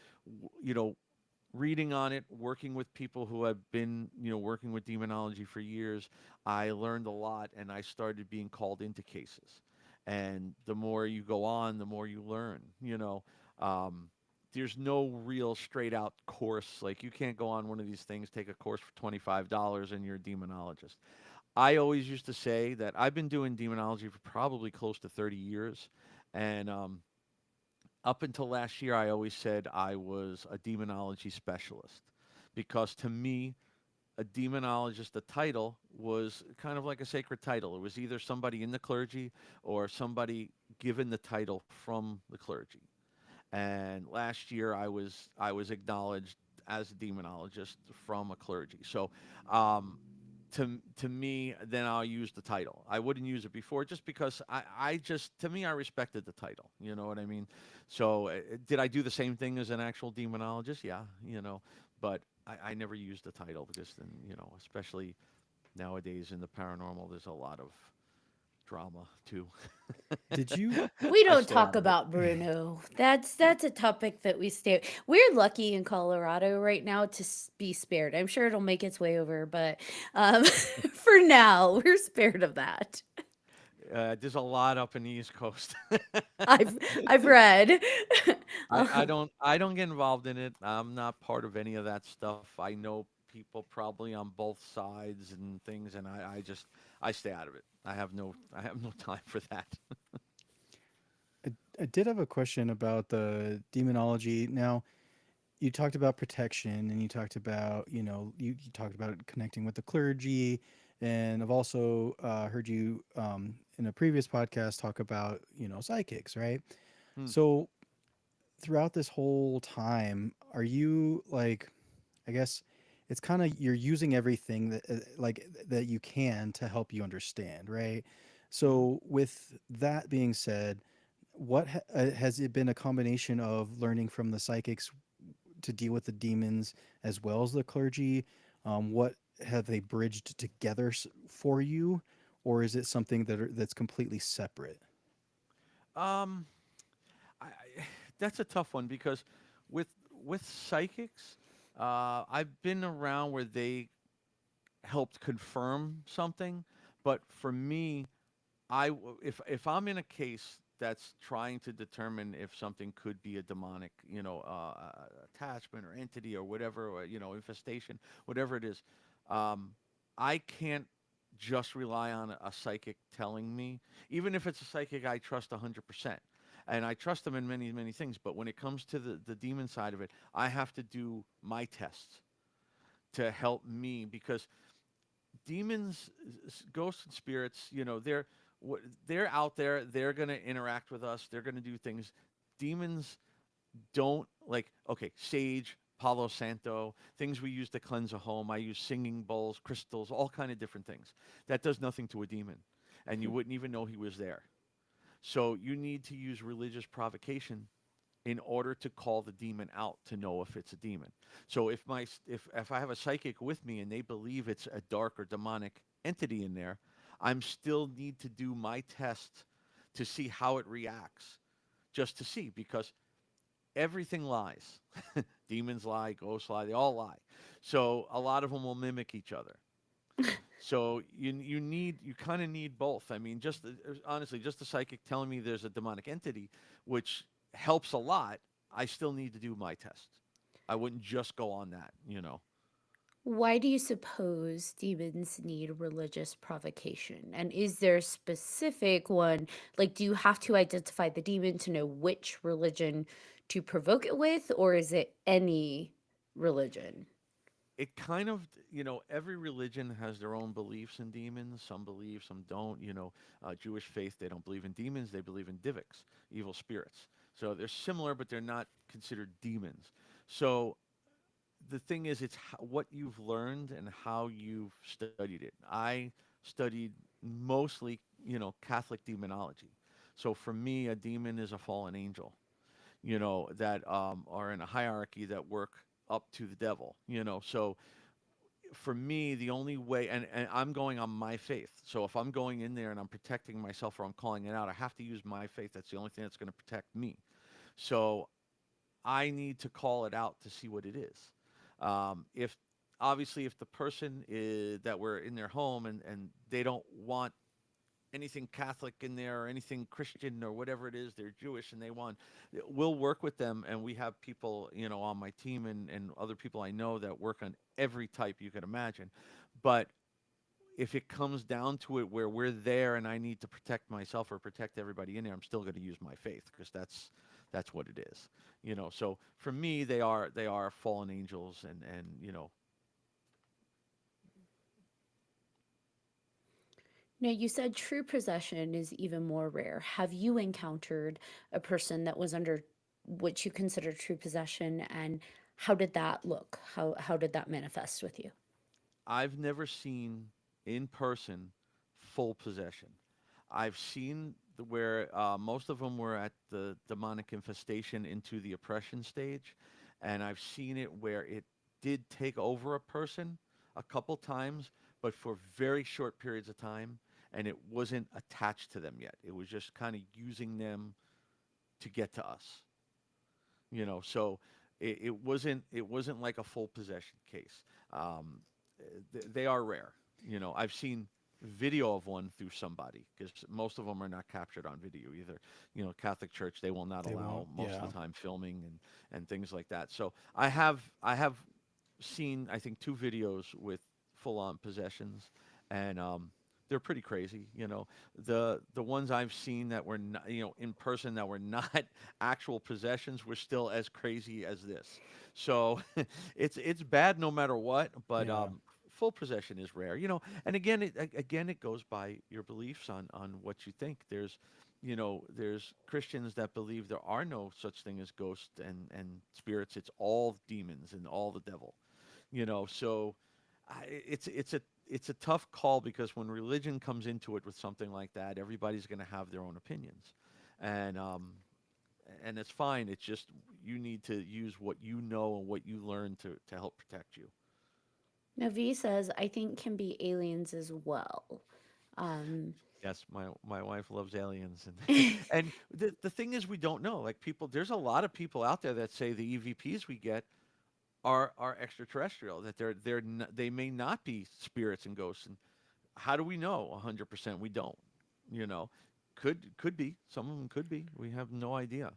you know, reading on it, working with people who have been, you know, working with demonology for years, I learned a lot, and I started being called into cases. And the more you go on, the more you learn. You know, um, there's no real straight out course. Like you can't go on one of these things, take a course for $25, and you're a demonologist. I always used to say that I've been doing demonology for probably close to 30 years, and up until last year, I always said I was a demonology specialist because to me, a demonologist, the title was kind of like a sacred title. It was either somebody in the clergy or somebody given the title from the clergy. And last year, I was acknowledged as a demonologist from a clergy. So um, to me, then I'll use the title. I wouldn't use it before just because I just to me I respected the title. You know what I mean? So did I do the same thing as an actual demonologist? Yeah, you know, but I never used the title because then you know, especially nowadays in the paranormal, there's a lot of drama too. Did you We I don't stay talk out of it. about Bruno. That's a topic that we stay. We're lucky in Colorado right now to be spared. I'm sure it'll make its way over, but for now, we're spared of that. There's a lot up in the East Coast. I've I've read. I don't get involved in it. I'm not part of any of that stuff. I know people probably on both sides and things, and I just I stay out of it. I have no time for that. I did have a question about the demonology. Now, you talked about protection and you talked about, you talked about connecting with the clergy. And I've also heard you in a previous podcast talk about, psychics, right? Hmm. So throughout this whole time, are you like, I guess it's kind of you're using everything that that you can to help you understand, right? Hmm. So with that being said, has it been a combination of learning from the psychics to deal with the demons as well as the clergy? What have they bridged together for you, or is it something that's completely separate? Um, that's a tough one because with with psychics, I've been around where they helped confirm something, but for me, if I'm in a case that's trying to determine if something could be a demonic, attachment or entity or whatever, or infestation, whatever it is, um, I can't just rely on a psychic telling me, even if it's a psychic I trust 100%. And I trust them in many, many things. But when it comes to the demon side of it, I have to do my tests to help me because demons, ghosts, and spirits, they're out there. They're going to interact with us. They're going to do things. Demons don't like. Okay, sage, Palo Santo, things we use to cleanse a home. I use singing bowls, crystals, all kind of different things. That does nothing to a demon, and you wouldn't even know he was there. So you need to use religious provocation in order to call the demon out to know if it's a demon. So if I have a psychic with me and they believe it's a dark or demonic entity in there, I'm still need to do my test to see how it reacts, just to see because everything lies. Demons lie, ghosts lie, they all lie. So a lot of them will mimic each other. So you kind of need both. I mean, honestly, just the psychic telling me there's a demonic entity, which helps a lot. I still need to do my test. I wouldn't just go on that. Why do you suppose demons need religious provocation? And is there a specific one? Like, do you have to identify the demon to know which religion to provoke it with, or is it any religion? It kind of, every religion has their own beliefs in demons. Some believe, some don't. Jewish faith, they don't believe in demons. They believe in divics, evil spirits. So they're similar, but they're not considered demons. So the thing is, it's what you've learned and how you've studied it. I studied mostly, Catholic demonology. So for me, a demon is a fallen angel, that are in a hierarchy that work up to the devil, So for me, the only way, and I'm going on my faith. So if I'm going in there and I'm protecting myself or I'm calling it out, I have to use my faith. That's the only thing that's going to protect me. So I need to call it out to see what it is. If obviously if the person is that we're in their home and they don't want anything Catholic in there or anything Christian or whatever it is, they're Jewish and they want, we'll work with them. And we have people, on my team and other people I know that work on every type you can imagine. But if it comes down to it where we're there and I need to protect myself or protect everybody in there, I'm still going to use my faith because that's what it is. So for me, they are fallen angels, and Now, you said true possession is even more rare. Have you encountered a person that was under what you consider true possession, and how did that look? How did that manifest with you? I've never seen in person full possession. I've seen where most of them were at the demonic infestation into the oppression stage, and I've seen it where it did take over a person a couple times, but for very short periods of time, and it wasn't attached to them yet. It was just kind of using them to get to us. So it wasn't like a full possession case. Um, they are rare. I've seen video of one through somebody because most of them are not captured on video either. Catholic Church, they will not They allow won't. most of Yeah. the time filming and things like that. So I have seen, I think, two videos with full on possessions, and they're pretty crazy. The ones I've seen that were not, in person, that were not actual possessions, were still as crazy as this. So it's bad no matter what, but Yeah. full possession is rare. And again it goes by your beliefs on what you think. There's Christians that believe there are no such thing as ghosts and spirits. It's all demons and all the devil. So it's a tough call because when religion comes into it with something like that, everybody's going to have their own opinions, and it's fine. It's just you need to use what you know and what you learn to help protect you. Now, V says, I think can be aliens as well. Um, Yes, my wife loves aliens, and and the thing is, we don't know. Like people, there's a lot of people out there that say the EVPs we get are extraterrestrial. That they may not be spirits and ghosts. And how do we know 100%? We don't. You know, could be. Some of them could be. We have no idea.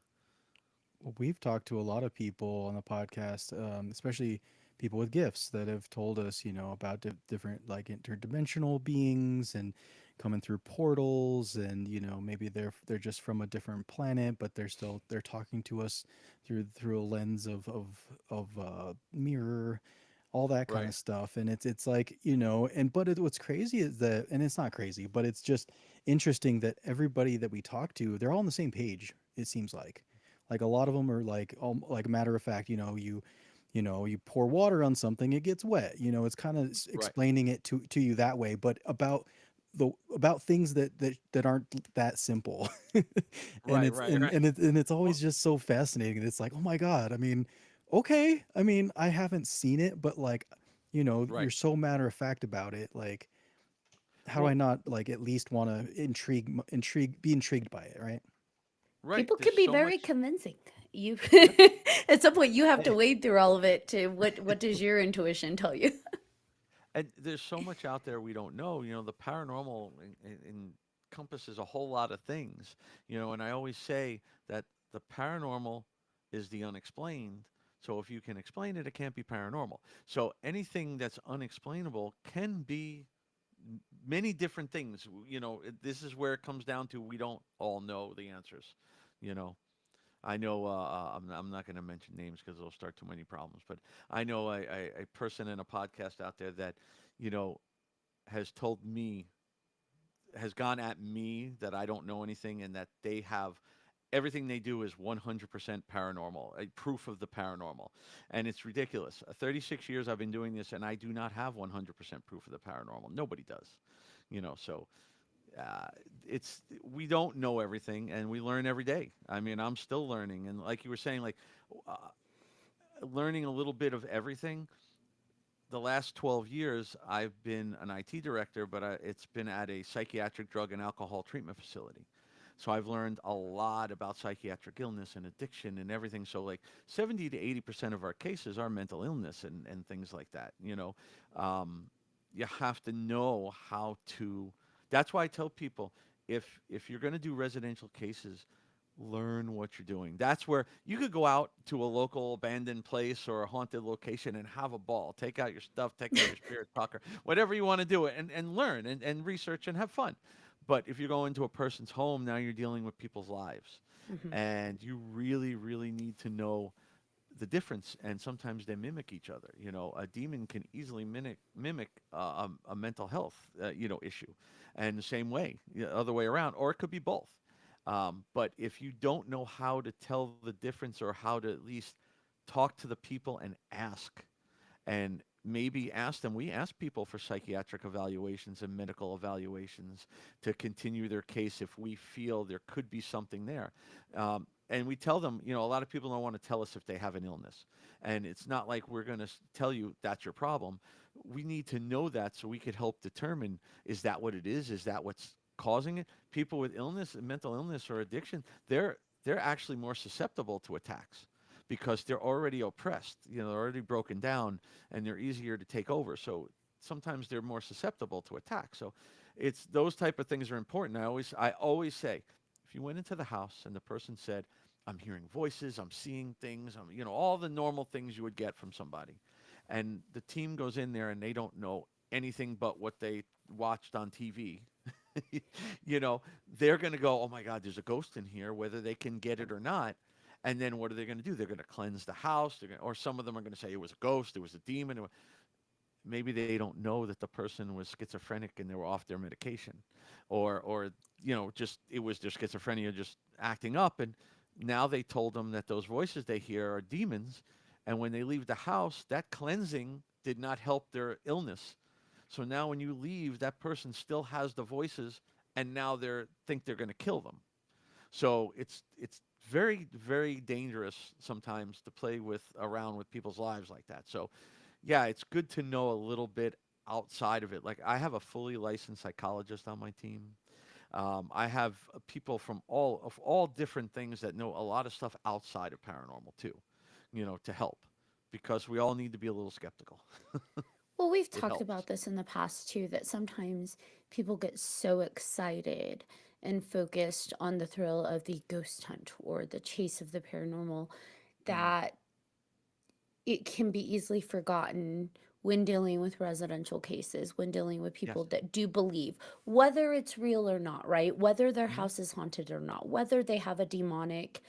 Well, we've talked to a lot of people on the podcast, especially people with gifts that have told us, about different like interdimensional beings and coming through portals, and maybe they're just from a different planet, but they're talking to us through a lens of mirror, all that kind Right. of stuff. And it's like, and what's crazy is that, and it's not crazy, but it's just interesting that everybody that we talk to, they're all on the same page. It seems like a lot of them are like, like matter of fact, you pour water on something, it gets wet. It's kind of Right. explaining it to you that way, but about things that aren't that simple. and Right. it's Right. and Right. and, it, and it's Well, always just so fascinating. It's like, oh my god, I mean, okay, I mean, I haven't seen it, but like, you're right. so matter of fact about it. Like, how do I Well, not like at least want to be intrigued by it, right? right. People There's can be so very much. convincing. You, Yeah. at some point, you have to wade through all of it to what does your intuition tell you? And there's so much out there we don't know. The paranormal encompasses a whole lot of things. And I always say that the paranormal is the unexplained, So if you can explain it, it can't be paranormal. So anything that's unexplainable can be many different things. This is where it comes down to we don't all know the answers. You know, I know I'm not going to mention names because it'll start too many problems, but I know a person in a podcast out there that, you know, has told me, has gone at me that I don't know anything and that they have everything they do is 100% paranormal, a proof of the paranormal. And it's ridiculous. 36 years I've been doing this and I do not have 100% proof of the paranormal. Nobody does. So uh, it's we don't know everything and we learn every day. I mean, I'm still learning, and like you were saying, like uh, learning a little bit of everything. The last 12 years, I've been an IT director, but it's been at a psychiatric drug and alcohol treatment facility. So I've learned a lot about psychiatric illness and addiction and everything. So like 70 to 80% of our cases are mental illness and things like that. Um, you have to know how to. That's why I tell people if you're going to do residential cases, learn what you're doing. That's where you could go out to a local abandoned place or a haunted location and have a ball. Take out your stuff, take out your spirit talker, whatever you want to do, and learn and research and have fun. But if you're going to a person's home, now you're dealing with people's lives. Hmm. And you really, really need to know the difference. And sometimes they mimic each other. A demon can easily mimic a mental health, issue. And the same way, other way around, or it could be both. But if you don't know how to tell the difference or how to at least talk to the people and ask, and maybe ask them, we ask people for psychiatric evaluations and medical evaluations to continue their case if we feel there could be something there. And we tell them, a lot of people don't want to tell us if they have an illness. And it's not like we're going to tell you that's your problem. We need to know that so we could help determine, is that what it is? Is that what's causing it? People with illness, mental illness or addiction, they're actually more susceptible to attacks because they're already oppressed, they're already broken down and they're easier to take over. So sometimes they're more susceptible to attack. So it's those type of things are important. I always say, if you went into the house and the person said, I'm hearing voices, I'm seeing things, all the normal things you would get from somebody. And the team goes in there and they don't know anything but what they watched on TV. you know, they're going to go, oh my God, there's a ghost in here, whether they can get it or not. And then what are they going to do? They're going to cleanse the house. Or some of them are going to say it was a ghost, it was a demon. Maybe they don't know that the person was schizophrenic and they were off their medication, or just it was their schizophrenia just acting up. And now they told them that those voices they hear are demons. And when they leave the house, that cleansing did not help their illness. So now when you leave, that person still has the voices, and now they're going to kill them. So it's very very dangerous sometimes to play with around with people's lives like that. So yeah, it's good to know a little bit outside of it. Like I have a fully licensed psychologist on my team. I have people from all different things that know a lot of stuff outside of paranormal too, to help because we all need to be a little skeptical. Well, we've It talked helps. about this in the past too, that sometimes people get so excited and focused on the thrill of the ghost hunt or the chase of the paranormal Mm, that it can be easily forgotten when dealing with residential cases, when dealing with yes. people that do believe, whether it's real or not, right? Whether their Hmm. house is haunted or not, whether they have a demonic,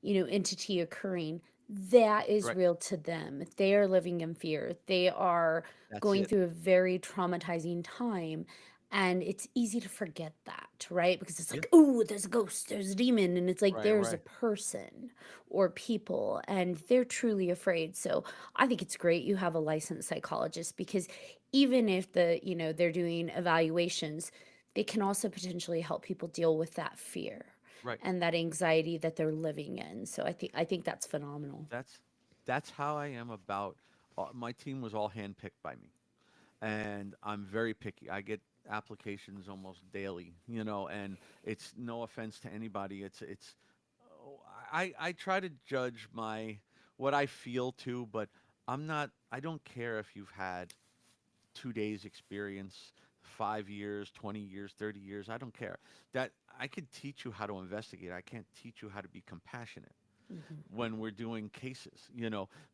entity occurring, that is Right. real to them. They are living in fear. They are That's going it. through a very traumatizing time. And it's easy to forget that, right? Because it's Yeah. like, oh, there's a ghost, there's a demon. And it's like, Right. there's a Right. person or people, and they're truly afraid. So I think it's great you have a licensed psychologist because even if they're doing evaluations, they can also potentially help people deal with that fear Right. and that anxiety that they're living in. So I think that's phenomenal. That's that's how I am about. My team was all handpicked by me, and I'm very picky. I get applications almost daily, and it's no offense to anybody. Oh, I try to judge my what I feel too, but I'm not. I don't care if you've had 2 days experience, 5 years, 20 years, 30 years. I don't care. That I could teach you how to investigate. I can't teach you how to be compassionate. Mhm. when we're doing cases,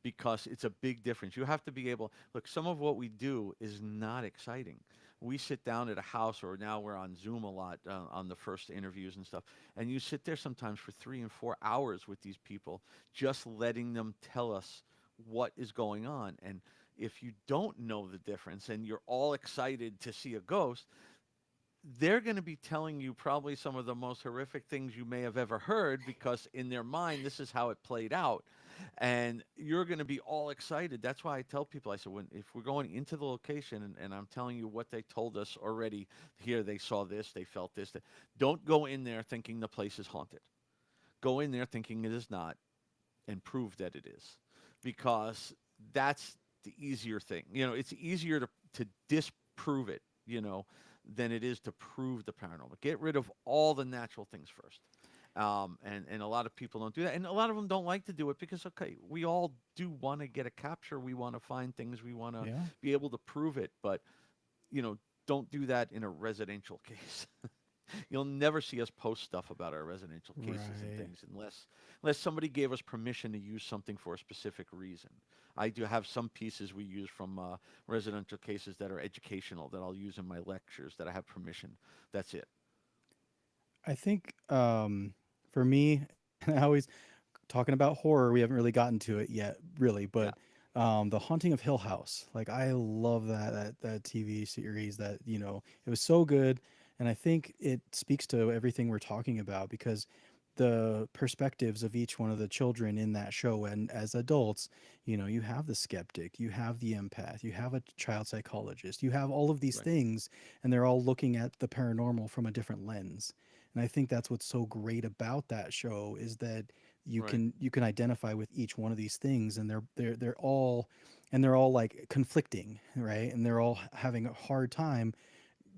because it's a big difference. You have to be able, look, some of what we do is not exciting. We sit down at a house, or now we're on Zoom a lot on the first interviews and stuff, and you sit there sometimes for 3 and 4 hours with these people, just letting them tell us what is going on. And if you don't know the difference and you're all excited to see a ghost, they're going to be telling you probably some of the most horrific things you may have ever heard, because in their mind this is how it played out, and you're going to be all excited. That's why I tell people, I said, if we're going into the location, and I'm telling you what they told us already, here they saw this, they felt this, don't go in there thinking the place is haunted. Go in there thinking it is not, and prove that it is, because that's the easier thing. It's easier to disprove it, than it is to prove the paranormal. Get rid of all the natural things first. And a lot of people don't do that. And a lot of them don't like to do it because, okay, we all do want to get a capture. We want to find things. We want to Yeah. be able to prove it. But, don't do that in a residential case. You'll never see us post stuff about our residential cases and Right. things unless somebody gave us permission to use something for a specific reason. I do have some pieces we use from residential cases that are educational that I'll use in my lectures that I have permission. That's it. I think for me, I always talking about horror. We haven't really gotten to it yet, really, Yeah. but the Haunting of Hill House. Like I love that TV series. That it was so good, and I think it speaks to everything we're talking about because the perspectives of each one of the children in that show, and as adults, you have the skeptic, you have the empath, you have a child psychologist, you have all of these Right. things, and they're all looking at the paranormal from a different lens. And I think that's what's so great about that show is that Right. you can identify with each one of these things, and they're all like conflicting, right? And they're all having a hard time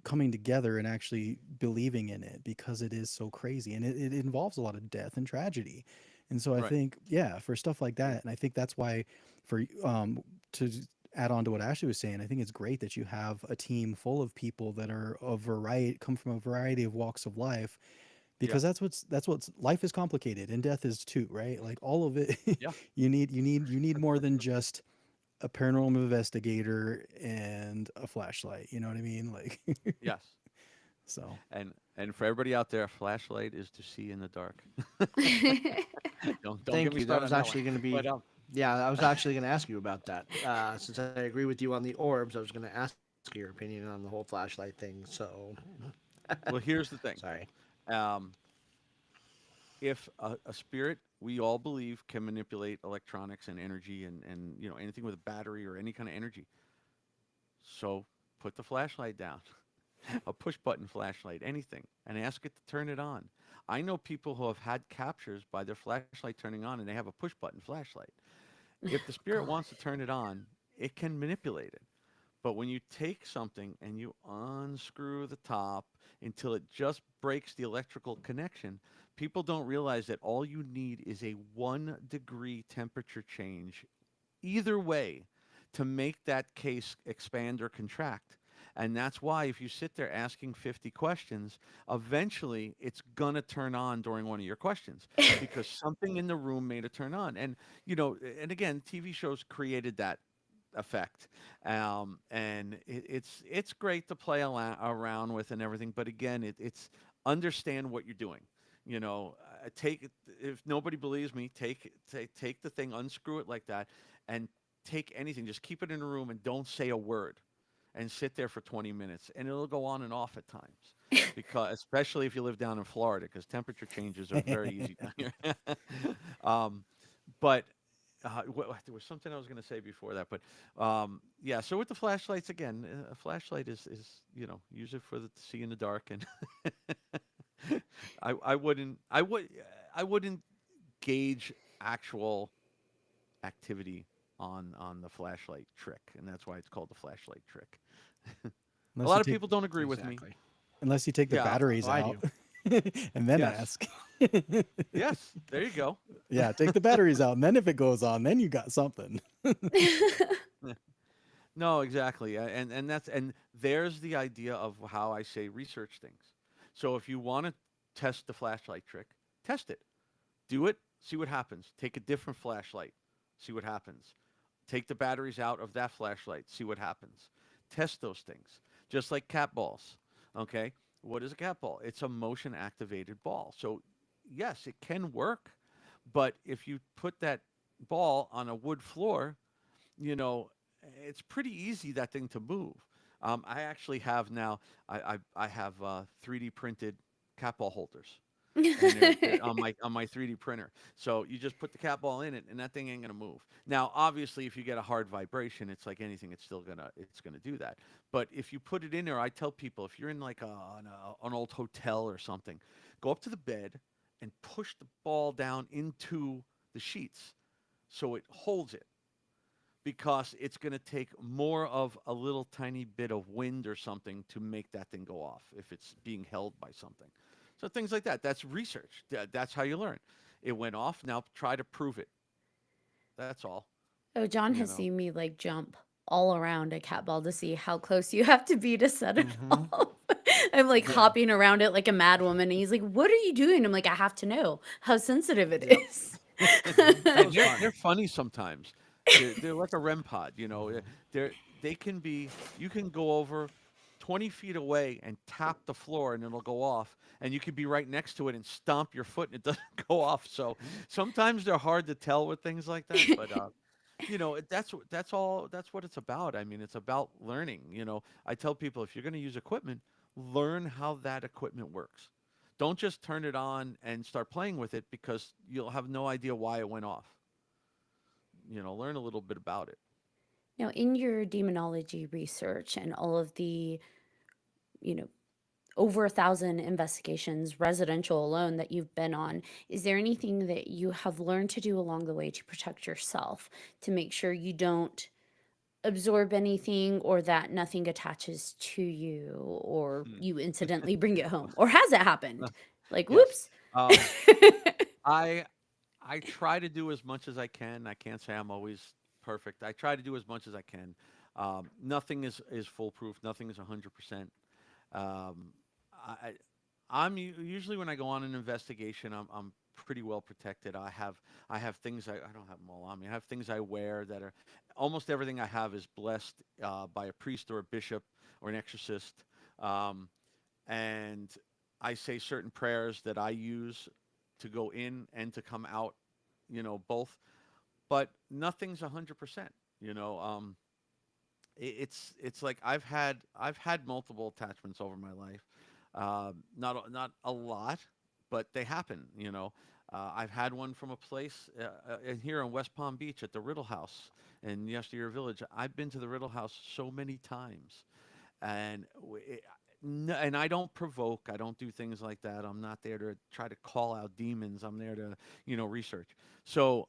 coming together and actually believing in it because it is so crazy, and it involves a lot of death and tragedy. And so I Right. think, yeah, for stuff like that, and I think that's why, for to add on to what Ashley was saying, I think it's great that you have a team full of people that are of variety, come from a variety of walks of life, Yeah. because that's what's life is complicated, and death is too, right? Like all of it. Yeah. You need more than just a paranormal investigator and a flashlight, you know what I mean? Like Yes. so And for everybody out there, a flashlight is to see in the dark. Don't get Thank me you. That started was on that one. actually going to But be, yeah, I was actually going to ask you about that. Since I agree with you on the orbs, I was going to ask your opinion on the whole flashlight thing. So, well, here's the thing. sorry. Um, if a spirit, we all believe, can manipulate electronics and energy, and anything with a battery or any kind of energy. So put the flashlight down, a push button flashlight, anything, and ask it to turn it on. I know people who have had captures by their flashlight turning on, and they have a push button flashlight. If the spirit God. wants to turn it on, it can manipulate it. But when you take something and you unscrew the top until it just breaks the electrical connection, people don't realize that all you need is a 1 degree temperature change either way to make that case expand or contract. And that's why if you sit there asking 50 questions, eventually it's going to turn on during one of your questions because something in the room made it turn on. And again, TV shows created that effect. And it's great to play around with and everything. But again, it's understand what you're doing. Take it, if nobody believes me, take the thing, unscrew it like that, and take anything. Just keep it in a room and don't say a word, and sit there for 20 minutes, and it'll go on and off at times. Because especially if you live down in Florida, because temperature changes are very easy down here. But there was something I was going to say before that, but yeah. So with the flashlights again, a flashlight is use it for to see in the dark, and I wouldn't gauge actual activity on the flashlight trick, and that's why it's called the flashlight trick. A unless lot you of take people don't agree with me. Exactly. unless you take the Yeah. batteries Oh, I out do. and then Yes. ask. Yes. There you go. Yeah, take the batteries out, and then if it goes on, then you got something. No, exactly. And there's the idea of how I say research things. So if you want to test the flashlight trick, test it. Do it See what happens. Take a different flashlight. See what happens. Take the batteries out of that flashlight. See what happens. Test those things. Just like cat balls. Okay? What is a cat ball? It's a motion activated ball. So, yes, it can work, but if you put that ball on a wood floor, you know, it's pretty easy that thing to move. I actually have now. I have 3D printed cat ball holders, and they're on my 3D printer. So you just put the cat ball in it, and that thing ain't gonna move. Now, obviously, if you get a hard vibration, it's like anything; it's gonna do that. But if you put it in there, I tell people if you're in like an old hotel or something, go up to the bed and push the ball down into the sheets so it holds it because it's going to take more of a little tiny bit of wind or something to make that thing go off if it's being held by something. So things like that. That's research. That's how you learn. It went off. Now try to prove it. That's all. Oh, John You has know. seen me like jump all around a cat ball to see how close you have to be to set it Mhm. off. I'm like Yeah. hopping around it like a mad woman. And he's like, "What are you doing?" I'm like, "I have to know how sensitive it Yep. is." That was They're fun. they're funny sometimes. They're like a REM pod. You know. They can be. You can go over 20 feet away and tap the floor and it'll go off. And you could be right next to it and stomp your foot and it doesn't go off. So sometimes they're hard to tell with things like that. But you know, that's all. That's what it's about. I mean, it's about learning. You know, I tell people if you're going to use equipment, learn how that equipment works. Don't just turn it on and start playing with it because you'll have no idea why it went off. You know, learn a little bit about it. Now, in your demonology research and all of the, you know, over 1,000 investigations, residential alone, that you've been on, is there anything that you have learned to do along the way to protect yourself, to make sure you don't absorb anything or that nothing attaches to you or Hmm. you incidentally bring it home? Or has it happened? Like, Yes. whoops. Um, I I try to do as much as I can. I can't say I'm always perfect. I try to do as much as I can. Nothing is foolproof. Nothing is 100%. Um, I usually when I go on an investigation, I'm pretty well protected. I have things I don't have them all on me. I have things I wear that are almost everything I have is blessed by a priest or a bishop or an exorcist. Um, and I say certain prayers that I use to go in and to come out, you know, both. But nothing's 100%. You know, it's like I've had multiple attachments over my life. Not a lot, but they happen. You know, I've had one from a place in here in West Palm Beach at the Riddle House in Yesteryear Village. I've been to the Riddle House so many times, and and I don't provoke. I don't do things like that. I'm not there to try to call out demons. I'm there to, you know, research. So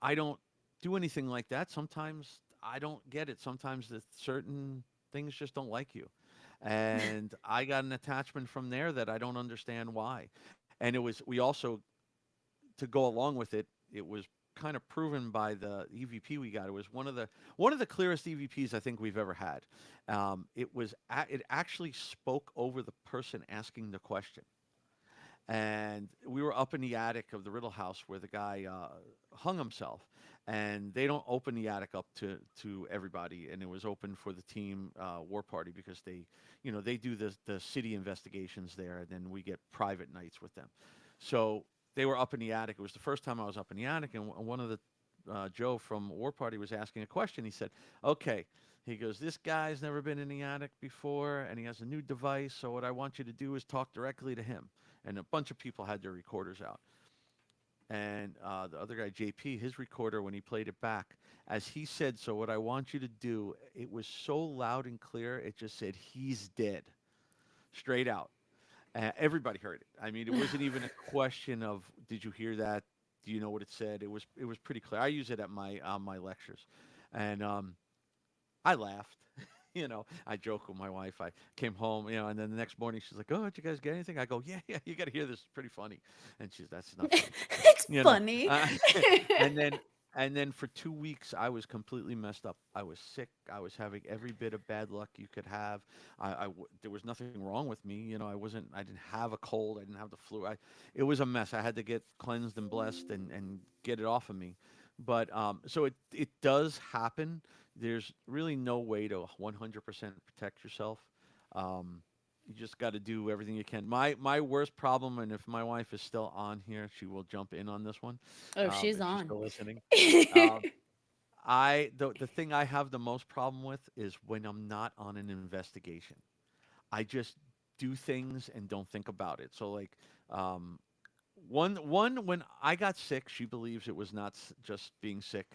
I don't do anything like that. Sometimes I don't get it. Sometimes the certain things just don't like you. And I got an attachment from there that I don't understand why. And it was we also to go along with it, it was kind of proven by the EVP we got. It was one of the clearest EVPs I think we've ever had. It actually spoke over the person asking the question, and we were up in the attic of the Riddle House where the guy hung himself. And they don't open the attic up to everybody, and it was open for the team war party because they, you know, they do the city investigations there, and then we get private nights with them. So they were up in the attic. It was the first time I was up in the attic, and one of the Joe from War Party was asking a question. He said, "Okay." He goes, "This guy's never been in the attic before, and he has a new device. So what I want you to do is talk directly to him." And a bunch of people had their recorders out. And the other guy, JP, his recorder, when he played it back, as he said, "So what I want you to do," it was so loud and clear, it just said, "He's dead," straight out. Everybody heard it. I mean, it wasn't even a question of, "Did you hear that? Do you know what it said?" It was pretty clear. I use it at my lectures, and I laughed. You know, I joke with my wife. I came home, you know, and then the next morning she's like, "Oh, did you guys get anything?" I go, "Yeah, yeah, you got to hear this. It's pretty funny." And she's, "That's not funny." It's You know, funny. uh, and then And then for 2 weeks, I was completely messed up. I was sick. I was having every bit of bad luck you could have. There was nothing wrong with me. I didn't have a cold. I didn't have the flu. It was a mess. I had to get cleansed and blessed and get it off of me. But so it does happen. There's really no way to 100% protect yourself. Um, you just got to do everything you can. My worst problem, and if my wife is still on here, she will jump in on this one, Oh, she's if she's on. still listening. Um, the thing I have the most problem with is when I'm not on an investigation. I just do things and don't think about it. So like, um, one when I got sick, she believes it was not just being sick.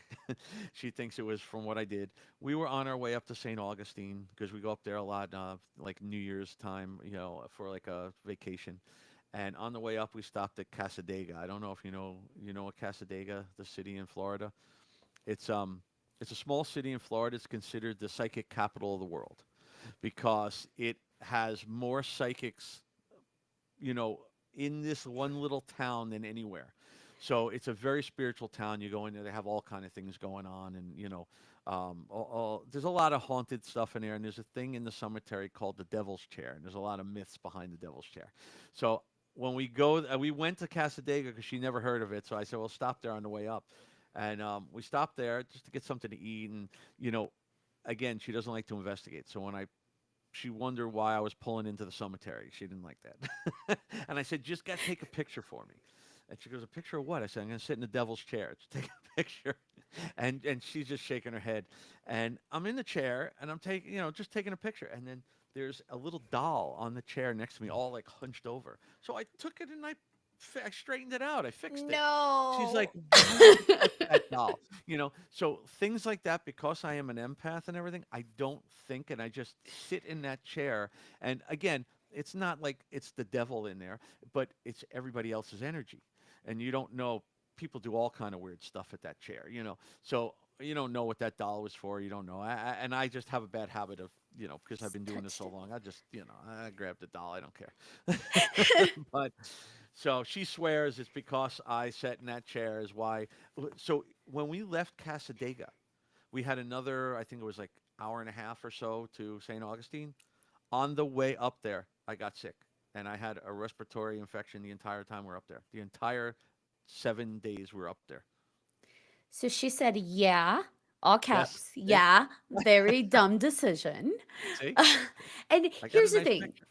She thinks it was from what I did. We were on our way up to St. Augustine because we go up there a lot, like New Year's time, for like a vacation. And on the way up, we stopped at Casadega. I don't know if you know what Casadega, the city in Florida. It's um it's a small city in Florida. It's considered the psychic capital of the world because it has more psychics, you know, in this one little town than anywhere. So it's a very spiritual town. You go in there, they have all kind of things going on, and there's a lot of haunted stuff in there. And there's a thing in the cemetery called the Devil's Chair, and there's a lot of myths behind the Devil's Chair. So when we go, we went to Casadega because she never heard of it. So I said, "Well, stop there on the way up," and we stopped there just to get something to eat. And you know, again, she doesn't like to investigate. So when she wondered why I was pulling into the cemetery. She didn't like that. And I said, just got to take a picture for me. And she goes, a picture of what? I said, I'm going to sit in the devil's chair. Just take a picture. And she's just shaking her head. And I'm in the chair and I'm taking, just taking a picture. And then there's a little doll on the chair next to me, all like hunched over. So I took it and I straightened it out. I fixed it. She's like, No. why would you touch that doll? So things like that, because I am an empath and everything, I don't think, and I just sit in that chair. And again, it's not like it's the devil in there, but it's everybody else's energy. And you don't know, people do all kind of weird stuff at that chair. So you don't know what that doll was for. You don't know. And I just have a bad habit of, because I've been doing this Touched so it. long, I grab the doll. I don't care. But so she swears it's because I sat in that chair is why. So when we left Casadega, we had another, I think it was like hour and a half or so to St. Augustine. On the way up there, I got sick and I had a respiratory infection the entire time we are up there. The entire 7 days we are up there. So she said, yeah, all Yes. caps. Yeah, very dumb decision. See? And I got a here's the nice thing, picture.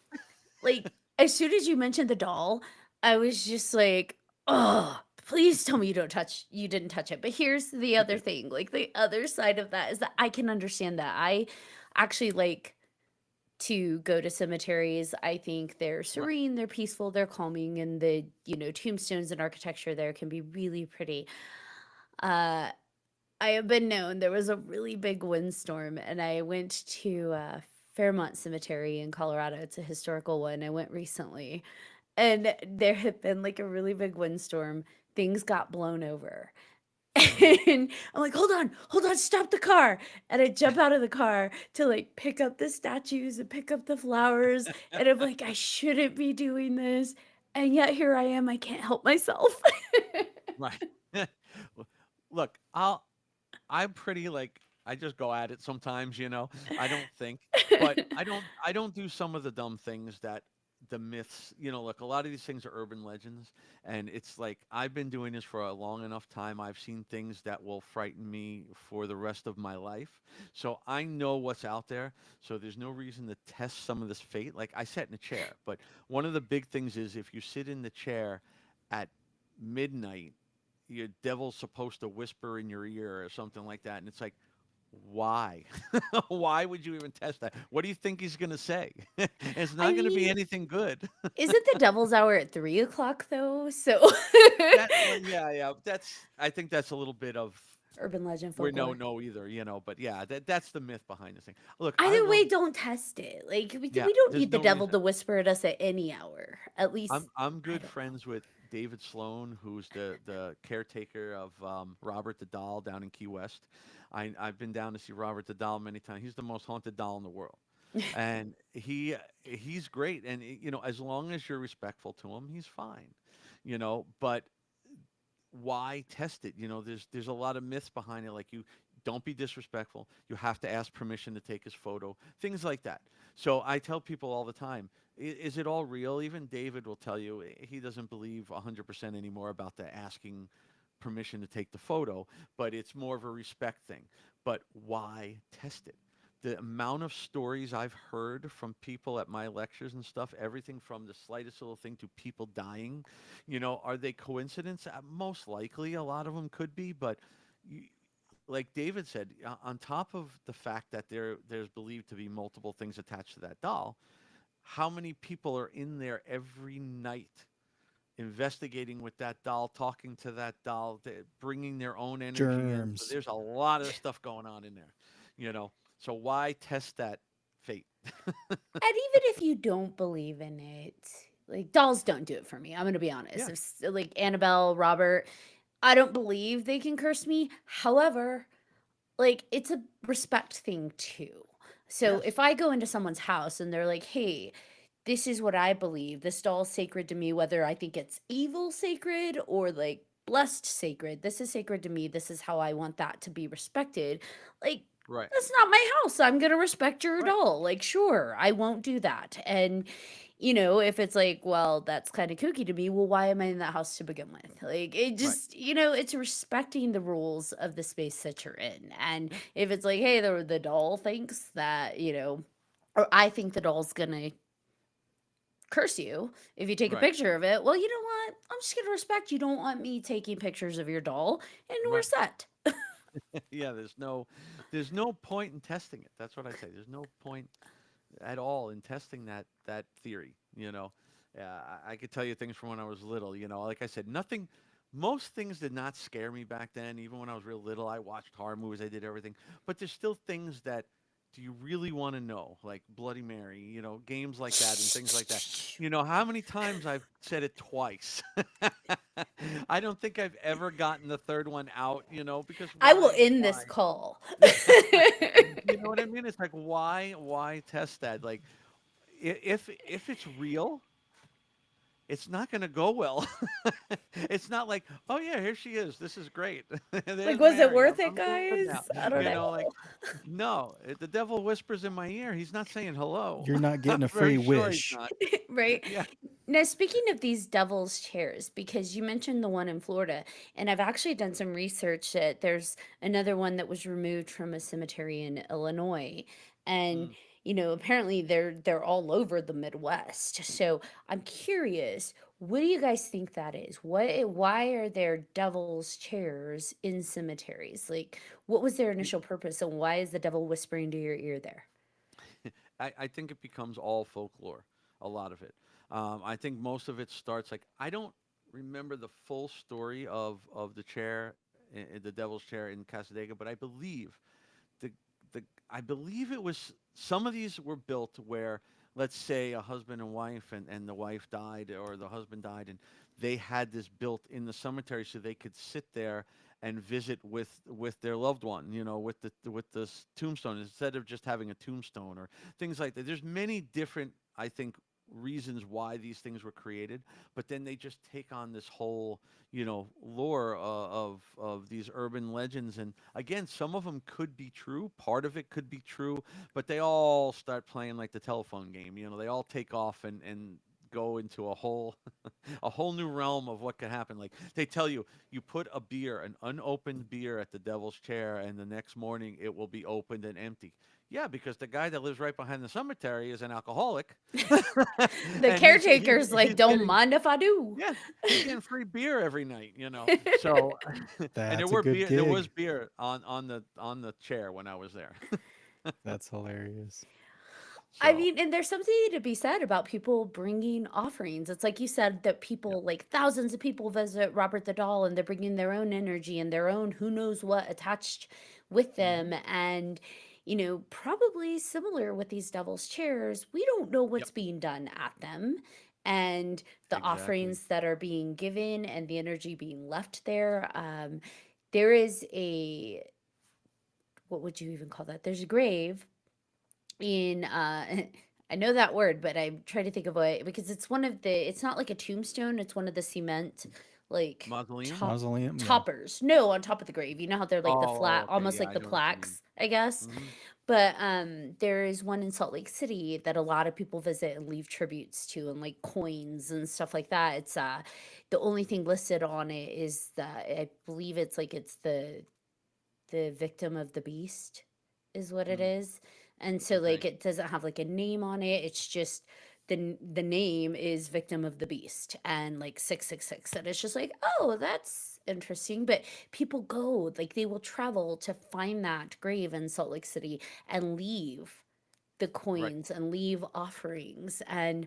like, as soon as you mentioned the doll, I was just like, oh, please tell me you didn't touch it. But here's the I other did. thing, like the other side of that is that I can understand that. I actually like to go to cemeteries. I think they're Right. serene, they're peaceful, they're calming, and the tombstones and architecture there can be really pretty. Uh, I have been known there was a really big windstorm, and I went to Fairmont Cemetery in Colorado. It's a historical one. I went recently, and there had been like a really big windstorm. Things got blown over. Hmm. And I'm like, hold on, stop the car. And I jump out of the car to like pick up the statues and pick up the flowers. And I'm like, I shouldn't be doing this. And yet here I am. I can't help myself. Right. Well, look, I'm pretty like I just go at it sometimes. I don't think, but I don't do some of the dumb things that the myths. Look, a lot of these things are urban legends, and it's like I've been doing this for a long enough time. I've seen things that will frighten me for the rest of my life. So I know what's out there. So there's no reason to test some of this fate. Like I sat in a chair, but one of the big things is if you sit in the chair at midnight, your devil's supposed to whisper in your ear or something like that. And it's like, why? Why would you even test that? What do you think he's going to say? It's I not going to be mean, anything good. isn't the devil's hour at 3 o'clock though? So Well, yeah, yeah. I think that's a little bit of, urban legend we're no, folklore. no either. But yeah, that's the myth behind this thing. Look, I Either love, way, don't test it. Like yeah, we don't there's need the no devil reason. to whisper at us at any hour. At least I'm I good don't know. friends with David Sloan, who's the caretaker of Robert the Doll down in Key West. I've been down to see Robert the Doll many times. He's the most haunted doll in the world, and he's great. And as long as you're respectful to him, he's fine. But why test it? There's a lot of myths behind it, like you don't be disrespectful. You have to ask permission to take his photo, things like that. So I tell people all the time, is it all real? Even David will tell you he doesn't believe 100% anymore about the asking permission to take the photo, but it's more of a respect thing. But why test it? The amount of stories I've heard from people at my lectures and stuff, everything from the slightest little thing to people dying, are they coincidence? Most likely, a lot of them could be, but you, like David said, on top of the fact that there's believed to be multiple things attached to that doll, how many people are in there every night investigating with that doll, talking to that doll, bringing their own energy in? So Germs. there's a lot of stuff going on in there, you know. So why test that fate? And even if you don't believe in it, like dolls don't do it for me. I'm gonna be honest. Yeah, Like Annabelle, Robert, I don't believe they can curse me. However, like it's a respect thing too. So yes, if I go into someone's house and they're like, "Hey, this is what I believe. This doll's sacred to me, whether I think it's evil sacred or like blessed sacred. This is sacred to me. This is how I want that to be respected." Like, right, that's not my house. I'm going to respect your right, doll. Like, sure, I won't do that. And, if it's like, well, that's kind of kooky to me, well, why am I in that house to begin with? Like, it right. just, it's respecting the rules of the space that you're in. And Yeah, if it's like, hey, the doll thinks that, or I think the doll's going to curse you if you take a right, picture of it. Well, you know what? I'm just going to respect you don't want me taking pictures of your doll, and we're right. set. Yeah, there's no point in testing it. That's what I say. There's no point at all in testing that theory. I could tell you things from when I was little. Like I said, nothing. Most things did not scare me back then. Even when I was real little, I watched horror movies. I did everything. But there's still things that do you really want to know, like Bloody Mary, games like that and things like that. How many times I've said it twice. I don't think I've ever gotten the third one out, because I will why? end this Why? call. You know what I mean? It's like why test that? Like if it's real, it's not going to go well. It's not like, oh yeah, here she is. This is great. Like, There's was it Mary. I'm, worth it, I'm doing good guys? now. I don't know. Like no, the devil whispers in my ear. He's not saying hello. You're not I'm getting a very free sure he's wish. not. Right. Yeah. Now, speaking of these devil's chairs, because you mentioned the one in Florida, and I've actually done some research that there's another one that was removed from a cemetery in Illinois. And, Mm. apparently they're all over the Midwest. So I'm curious, what do you guys think that is? Why are there devil's chairs in cemeteries? Like, what was their Y- initial purpose, and why is the devil whispering to your ear there? I think it becomes all folklore, a lot of it. I think most of it starts like I don't remember the full story of the chair, the devil's chair in Casadega, but the the I believe it was some of these were built where, let's say, a husband and wife, and the wife died or the husband died, and they had this built in the cemetery so they could sit there and visit with their loved one, with the tombstone, instead of just having a tombstone or things like that. There's many different, I think, reasons why these things were created, but then they just take on this whole, lore of these urban legends. And again, some of them could be true, part of it could be true, but they all start playing like the telephone game. They all take off and go into a whole a whole new realm of what could happen. Like they tell you, you put an unopened beer at the devil's chair, and the next morning it will be opened and empty. Yeah, because the guy that lives right behind the cemetery is an alcoholic, The and caretaker's like, he's don't getting, mind if I do. yeah, he's getting free beer every night. So, and That's a good there was gig. beer on the chair when I was there. That's hilarious. I So, mean, and there's something to be said about people bringing offerings. It's like you said that yeah, people, like thousands of people visit Robert the Doll and they're bringing their own energy and their own who knows what attached with hmm, them. And, probably similar with these devil's chairs, we don't know yep, what's being done at them. And the exactly. offerings that are being given and the energy being left there. There is what would you even call that? There's a grave in I know that word, but I'm trying to think of what because it's one of the it's not like a tombstone, it's one of the cement like Mausoleum? Mausoleum. Yeah. toppers. No, on top of the grave. You know how they're like the Oh, flat, okay. almost Yeah, like I the know what you mean. plaques, I guess. Hmm. But there is one in Salt Lake City that a lot of people visit and leave tributes to, and like coins and stuff like that. It's the only thing listed on it is that I believe it's like it's the victim of the beast is what it Mm, is. And so okay. like it doesn't have like a name on it. It's just the name is victim of the beast and like 666, and it's just like, oh, that's interesting. But people go, like they will travel to find that grave in Salt Lake City and leave the Right. coins and leave offerings. And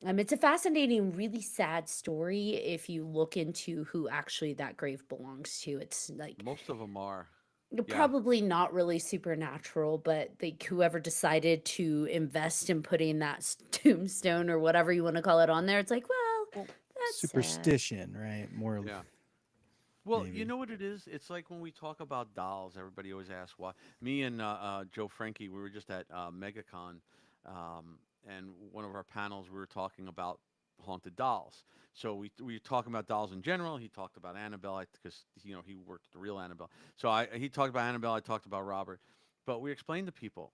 it's a fascinating, really sad story if you look into who actually that grave belongs to. It's like Most of them are. Yeah. probably not really supernatural, but like whoever decided to invest in putting that tombstone or whatever you want to call it on there, it's like, well, Well, that's sad. superstition, right? More Yeah. Well, you maybe. know what it is? It's like when we talk about dolls, everybody always asks why. Me and Joe Frankie, we were just at MegaCon, and one of our panels, we were talking about haunted dolls. So we were talking about dolls in general. He talked about Annabelle because he worked at the real Annabelle. So he talked about Annabelle. I talked about Robert, but we explained to people.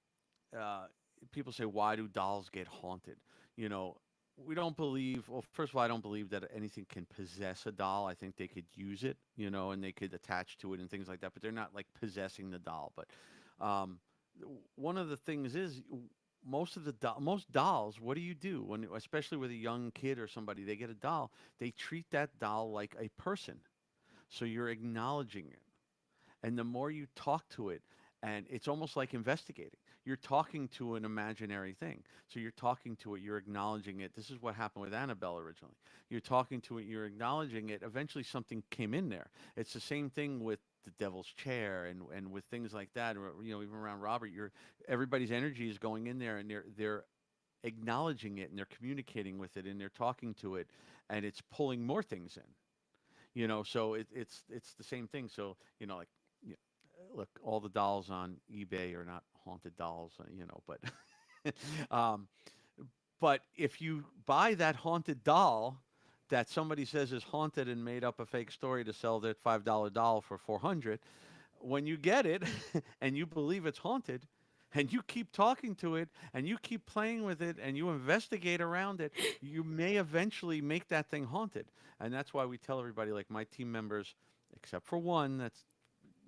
Uh, People say, why do dolls get haunted? You know, we don't believe, well, first of all, I don't believe that anything can possess a doll. I think they could use it, and they could attach to it and things like that, but they're not like possessing the doll. But um, one of the things is most dolls, what do when, especially with a young kid or somebody, they get a doll, they treat that doll like a person. So you're acknowledging it. And the more you talk to it, and it's almost like investigating. You're talking to an imaginary thing. So you're talking to it, you're acknowledging it. This is what happened with Annabelle originally. You're talking to it, you're acknowledging it. Eventually something came in there. It's the same thing with the devil's chair and with things like that, or even around Robert, everybody's energy is going in there and they're acknowledging it and they're communicating with it and they're talking to it and it's pulling more things in. So it's the same thing. So, like, yeah, look, all the dolls on eBay are not haunted dolls, but um, but if you buy that haunted doll that somebody says is haunted and made up a fake story to sell their $5 doll for 400, when you get it and you believe it's haunted and you keep talking to it and you keep playing with it and you investigate around it, you may eventually make that thing haunted. And that's why we tell everybody, like my team members, except for one that's,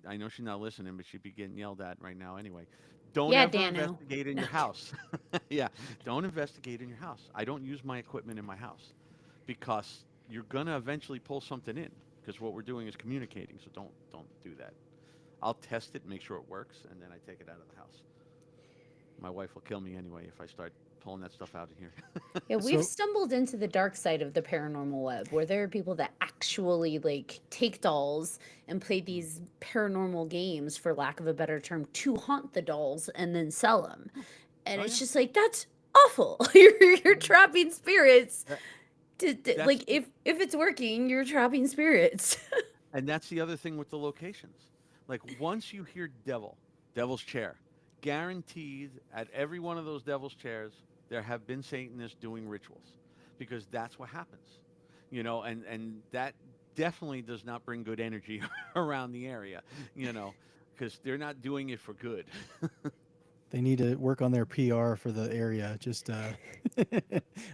I know she's not listening, but she'd be getting yelled at right now anyway. Don't Yeah, ever Dano. investigate in No, your house. Yeah, don't investigate in your house. I don't use my equipment in my house because you're gonna eventually pull something in because what we're doing is communicating. So don't do that. I'll test it, make sure it works, and then I take it out of the house. My wife will kill me anyway if I start pulling that stuff out of here. yeah, we've So stumbled into the dark side of the paranormal web where there are people that actually like take dolls and play Mm. these paranormal games, for lack of a better term, to haunt the dolls and then sell them. And Oh it's yeah. just like, that's awful. You're Mhm. trapping spirits. That, Like that's if it's working, you're trapping spirits. And that's the other thing with the locations. Like once you hear devil's chair, guaranteed at every one of those devil's chairs, there have been Satanists doing rituals because that's what happens. And that definitely does not bring good energy around the area, you know, because they're not doing it for good. they need to work on their PR for the area. Just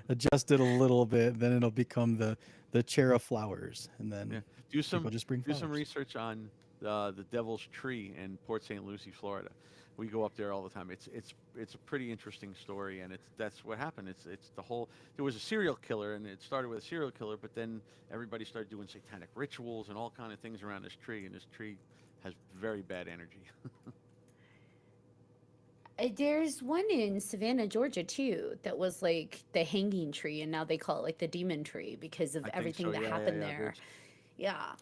adjust it a little bit, then it'll become the chair of flowers, and Yeah. then Do some people just bring do some flowers. research on the Devil's Tree in Port St. Lucie, Florida. We go up there all the time. It's a pretty interesting story, and that's what happened. It's the whole. There was a serial killer, and it started with a serial killer, but then everybody started doing satanic rituals and all kind of things around this tree, and this tree has very bad energy. There's one in Savannah, Georgia, too, that was like the hanging tree, and now they call it like the demon tree because of I think everything so. that Yeah, yeah, happened yeah. there. There's Yeah.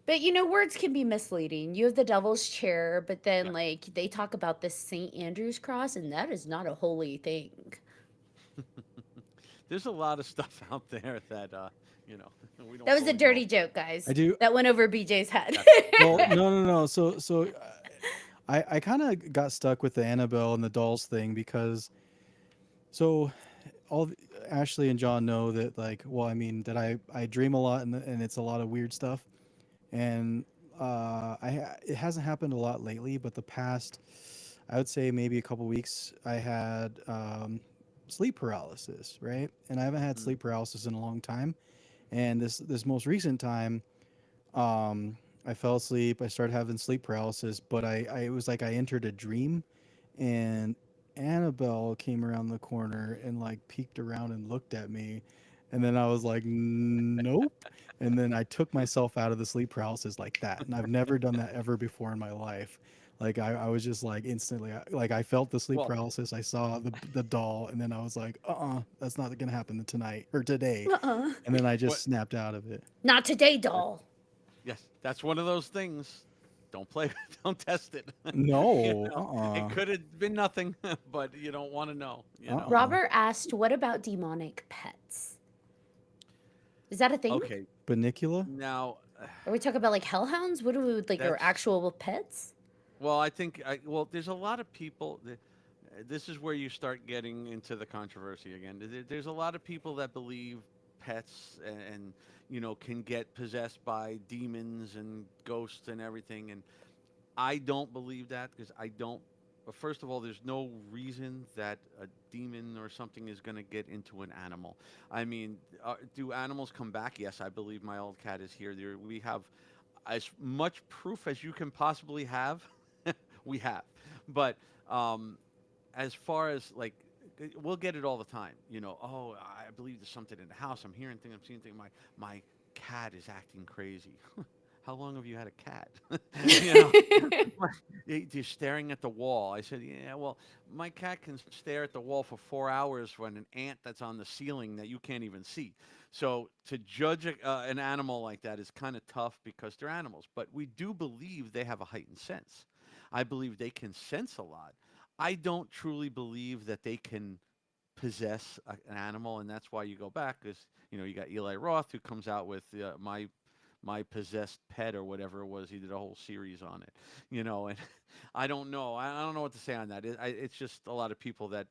But words can be misleading. You have the devil's chair, but yeah. then like they talk about the St. Andrew's cross, and that is not a holy thing. There's a lot of stuff out there that you know we don't That was a fully know. dirty joke, I guys. do. That went over BJ's head. Yeah. Well, no. So I kind of got stuck with the Annabelle and the dolls thing because so all Ashley and John know that, like, well, I mean, that I dream a lot, and it's a lot of weird stuff. And it hasn't happened a lot lately, but the past, I would say maybe a couple weeks, I had sleep paralysis, right? And I haven't had Mm. sleep paralysis in a long time. And this most recent time, I fell asleep. I started having sleep paralysis, but I it was like I entered a dream, and Annabelle came around the corner and like peeked around and looked at me, and then I was like, nope. And then I took myself out of the sleep paralysis like that, and I've never done that ever before in my life. Like I was just like instantly, like I felt the sleep Well, paralysis. I saw the doll, and then I was like, that's not gonna happen tonight or today. Uh-uh. And then I what? just snapped out of it. Not today, doll. Yes, that's one of those things. Don't play. Don't test it. You No, know, it could have been nothing, but you don't want to know. You know. uh-uh. Robert asked, "What about demonic pets? Is that a thing? Okay. Banicula? Now, Are we talking about like hellhounds? What do we like? Are that's actual pets? well. I think. Well, there's a lot of people. This is where you start getting into the controversy again. There's a lot of people that believe pets and can get possessed by demons and ghosts and everything. And I don't believe that because I don't. But first of all, there's no reason that a demon or something is going to get into an animal. I mean, do animals come back? Yes, I believe my old cat is here. We have as much proof as you can possibly have. We have, but um, as far as like, we'll get it all the time. Oh, I believe there's something in the house. I'm hearing things. I'm seeing things. My cat is acting crazy. How long have you had a cat? you know, you're staring at the wall. I said, yeah, well, my cat can stare at the wall for 4 hours when an ant that's on the ceiling that you can't even see. So to judge an animal like that is kind of tough because they're animals. But we do believe they have a heightened sense. I believe they can sense a lot. I don't truly believe that they can possess an animal, and that's why you go back because you got Eli Roth who comes out with my possessed pet or whatever it was. He did a whole series on it, and I don't know. I don't know what to say on that. It's just a lot of people that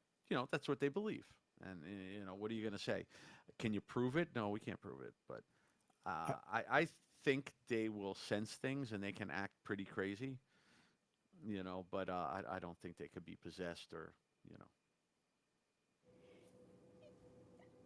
that's what they believe, and what are you going to say? Can you prove it? No, we can't prove it, but I think they will sense things and they can act pretty crazy, but I don't think they could be possessed or you know.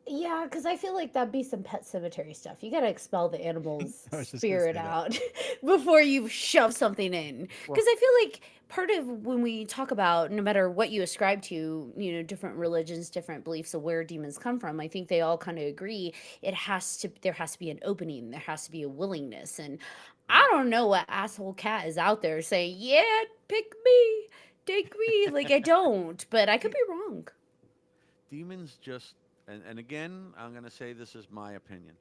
Yeah, because I feel like that'd be some pet cemetery stuff. You gotta expel the animal's I was just gonna say spirit that. out before you shove something in. Well, Because I feel like part of when we talk about no matter what you ascribe to, different religions, different beliefs of where demons come from, I think they all kind of agree there has to be an opening, there has to be a willingness. And mm, I don't know what asshole cat is out there saying, yeah, pick me, take me. Like I don't, but I could de- be wrong. demons just and again, I'm going to say this is my opinion.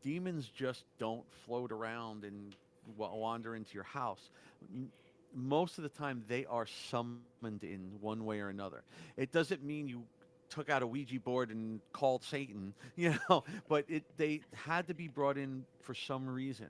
Demons just don't float around and wander into your house. M- Most of the time, they are summoned in one way or another. It doesn't mean you took out a Ouija board and called Satan, but they had to be brought in for some reason.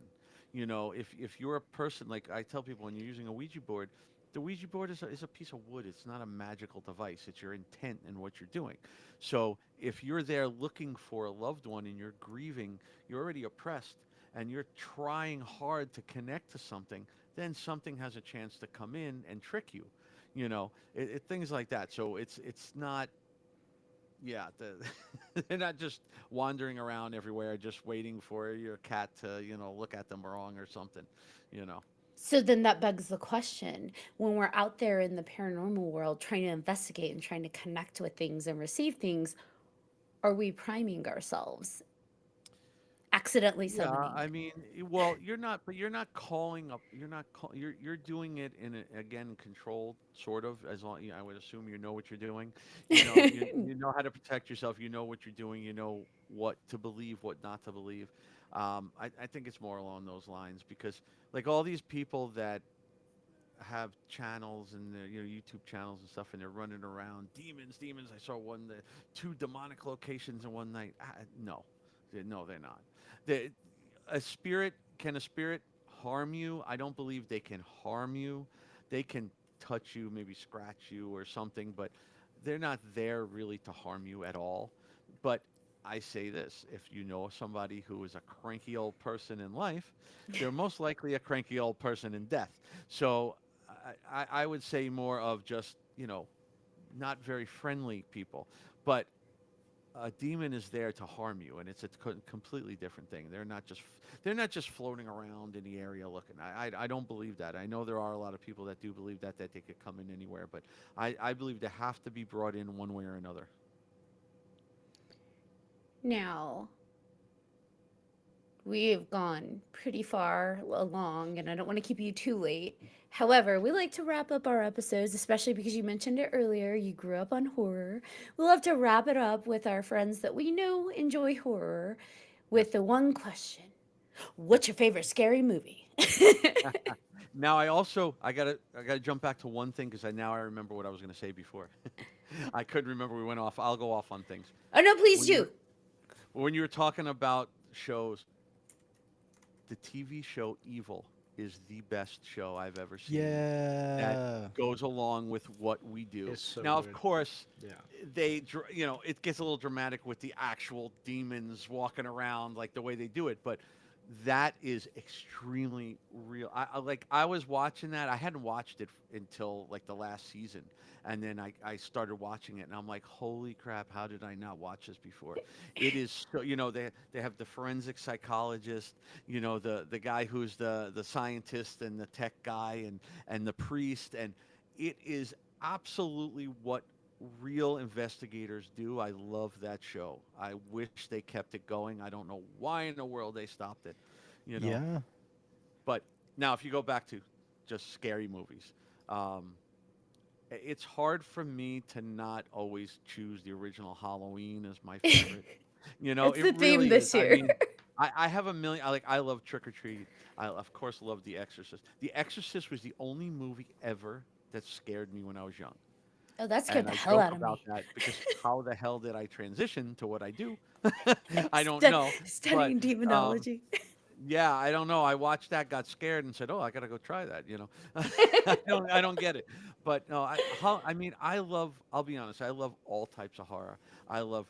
If you're a person, like I tell people, when you're using a Ouija board, the Ouija board is a piece of wood. It's not a magical device. It's your intent and what you're doing. So if you're there looking for a loved one and you're grieving, you're already oppressed, and you're trying hard to connect to something, then something has a chance to come in and trick you. Things like that. So it's not. Yeah, they're not just wandering around everywhere, just waiting for your cat to look at them wrong or something. You know. So then that begs the question when we're out there in the paranormal world trying to investigate and trying to connect with things and receive things, are we priming ourselves, accidentally Yeah, summoning? I mean, well, you're not, but you're not calling up. You're doing it in a, again, controlled sort of. As long, I would assume you know what you're doing. You know how to protect yourself. You know what you're doing. You know what to believe, what not to believe. I think it's more along those lines because, like, all these people that have channels and YouTube channels and stuff, and they're running around demons, demons. I saw two demonic locations in one night. No, no, they're not. They, a spirit can a spirit harm you? I don't believe they can harm you. They can touch you, maybe scratch you or something, but they're not there really to harm you at all. But I say this: if you know somebody who is a cranky old person in life, they're most likely a cranky old person in death. So I would say more of just, not very friendly people. But a demon is there to harm you, and it's a completely different thing. They're not just floating around in the area looking. I don't believe that. I know there are a lot of people that do believe that they could come in anywhere, but I believe they have to be brought in one way or another. Now, we have gone pretty far along, and I don't want to keep you too late. However, we like to wrap up our episodes, especially because you mentioned it earlier. You grew up on horror. We love to wrap it up with our friends that we know enjoy horror Yes. with the one question: what's your favorite scary movie? Now I gotta jump back to one thing because I remember what I was gonna say before. I couldn't remember. We went off. I'll go off on things. Oh, no, please When you do. were, when you were talking about shows, the TV show Evil is the best show I've ever seen. That Yeah. goes along with what we do. It's so Now, of good. course, Yeah. it gets a little dramatic with the actual demons walking around, like the way they do it, but that is extremely real. I was watching that. I hadn't watched it until like the last season, and then I started watching it, and I'm like, holy crap! How did I not watch this before? It is so, they have the forensic psychologist, the guy who's the scientist and the tech guy, and the priest, and it is absolutely what real investigators do. I love that show. I wish they kept it going. I don't know why in the world they stopped it, you know. Yeah. But now, if you go back to just scary movies, it's hard for me to not always choose the original Halloween as my favorite. That's It the theme really this is. I year. mean, I have a million. I love Trick or Treat. I of course love The Exorcist. The Exorcist was the only movie ever that scared me when I was young. Oh, that scared And the I hell joke out of about me. that because how the hell did I transition to what I do? I don't Stu- know. But studying um, demonology. yeah, I don't know. I watched that, got scared, and said, "Oh, I gotta go try that." I don't get it. But no, I mean, I love. I'll be honest. I love all types of horror. I love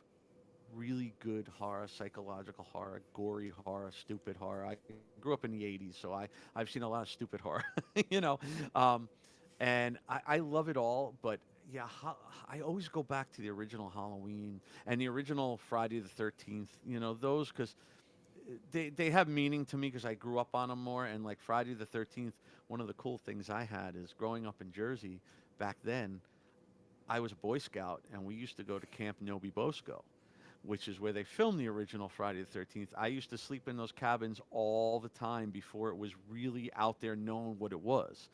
really good horror, psychological horror, gory horror, stupid horror. I grew up in the '80s, so I've seen a lot of stupid horror. you know, um, and I love it all. But yeah, I always go back to the original Halloween and the original Friday the 13th. Those because they have meaning to me because I grew up on them more. And like Friday the 13th, one of the cool things I had is growing up in Jersey back then. I was a Boy Scout, and we used to go to Camp Nobi Bosco, which is where they filmed the original Friday the 13th. I used to sleep in those cabins all the time before it was really out there known what it was.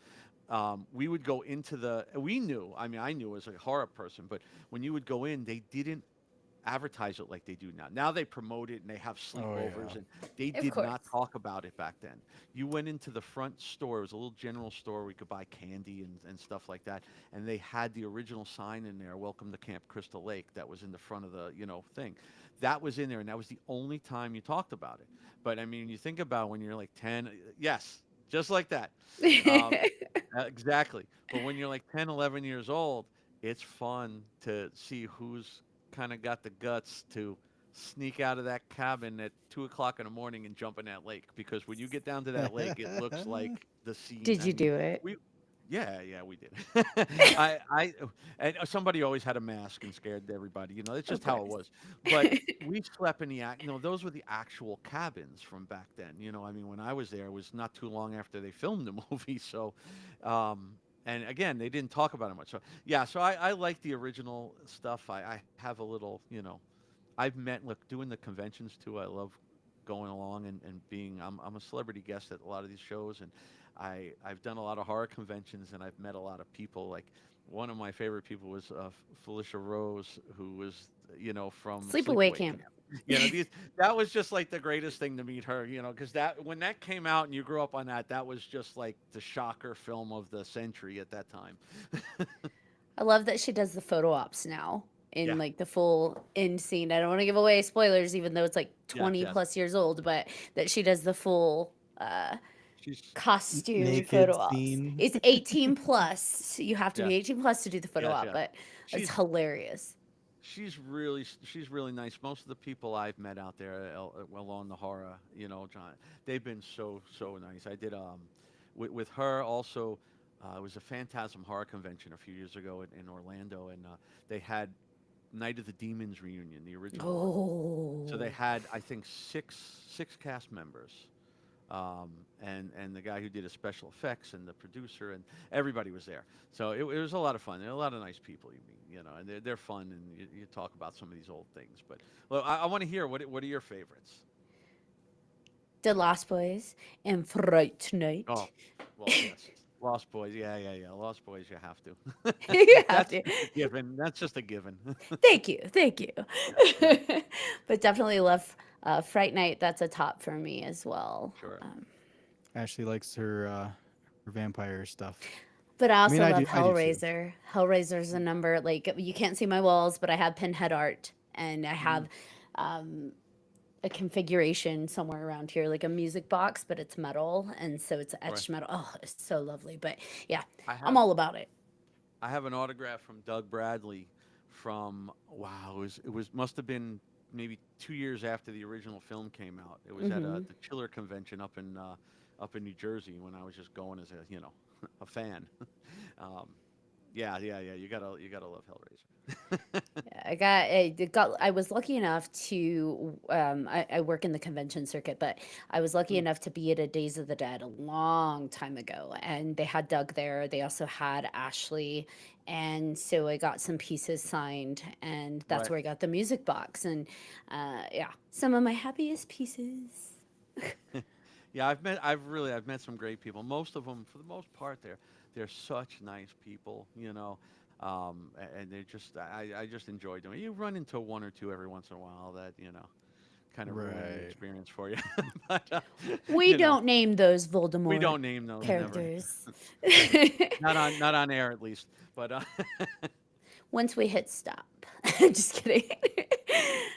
We would go into we knew, I mean, I knew as a horror person, but when you would go in, they didn't advertise it like they do now. Now they promote it and they have Oh sleepovers, yeah. and they Of did course. not talk about it back then. You went into the front store, it was a little general store where you could buy candy and stuff like that, and they had the original sign in there, "Welcome to Camp Crystal Lake," that was in the front of the, thing. That was in there, and that was the only time you talked about it. But I mean, you think about when you're like 10, yes, just like that. Um, exactly. But when you're like 10, 11 years old, it's fun to see who's kind of got the guts to sneak out of that cabin at 2 o'clock in the morning and jump in that lake. Because when you get down to that lake, it looks like the scene. Did I you mean, do it? we, yeah, we did. And somebody always had a mask and scared everybody. It's Of just how it course. was. But we slept in those were the actual cabins from back then. I mean, when I was there, it was not too long after they filmed the movie. So, and again, they didn't talk about it much. So, yeah, so I like the original stuff. I have a little, I've met, look, doing the conventions too. I love going along and being, I'm a celebrity guest at a lot of these shows. And I've done a lot of horror conventions, and I've met a lot of people. Like one of my favorite people was Felicia Rose, who was, from Sleepaway Sleepaway Camp. Camp. That was just like the greatest thing to meet her, because that when that came out and you grew up on that, that was just like the shocker film of the century at that time. I love that she does the photo ops now in Yeah. like the full end scene. I don't want to give away spoilers, even though it's like Yes. 20 Yes. plus years old, but that she does the full She's costume Naked photo ops. scene. It's 18 plus. You have to yes. be 18 plus to do the photo Yes. op, Yes. but it's She's hilarious. she's really nice. Most of the people I've met out there along the horror, John, they've been so nice. I did with her also. It was a Phantasm Horror Convention a few years ago in Orlando, and they had Night of the Demons reunion, the original one. So they Oh, had, I think, six cast members, and the guy who did the special effects and the producer and everybody was there. So it was a lot of fun. There are a lot of nice people you meet, and they're fun, and you talk about some of these old things. But well, I want to hear what are your favorites? The Lost Boys and Fright Oh, Night. well, yes, Lost Boys. Yeah. Lost Boys. You have to. You have That's to. just a given. That's just a given. Thank you. Yeah, But definitely love Fright Night. That's a top for me as well. sure. Ashley likes her vampire stuff. But I I mean, also love I do too. Hellraiser. Hellraiser's a number. Like you can't see my walls, but I have pinhead art, and I Mm, have um, a configuration somewhere around here, like a music box, but it's metal, and so it's right. etched metal. Oh, it's so lovely. But yeah, I I'm have all about it. I have an autograph from Doug Bradley from wow, it was must have been maybe 2 years after the original film came out. It was at Hmm. the Chiller convention up in New Jersey when I was just going as a a fan. um, yeah. You gotta love Hellraiser. I was lucky enough to I work in the convention circuit, but I was lucky Mm, enough to be at a Days of the Dead a long time ago, and they had Doug there. They also had Ashley, and so I got some pieces signed, and that's right. where I got the music box, and yeah, some of my happiest pieces. Yeah, I've met some great people. Most of them, for the most part, they're such nice people, and they're just I just enjoy doing it. You run into one or two every once in a while that kind of ruin the Right. experience for you, but We you know don't name those we Voldemort don't name those, never, characters. not on air at least. But Once we hit stop. Just kidding.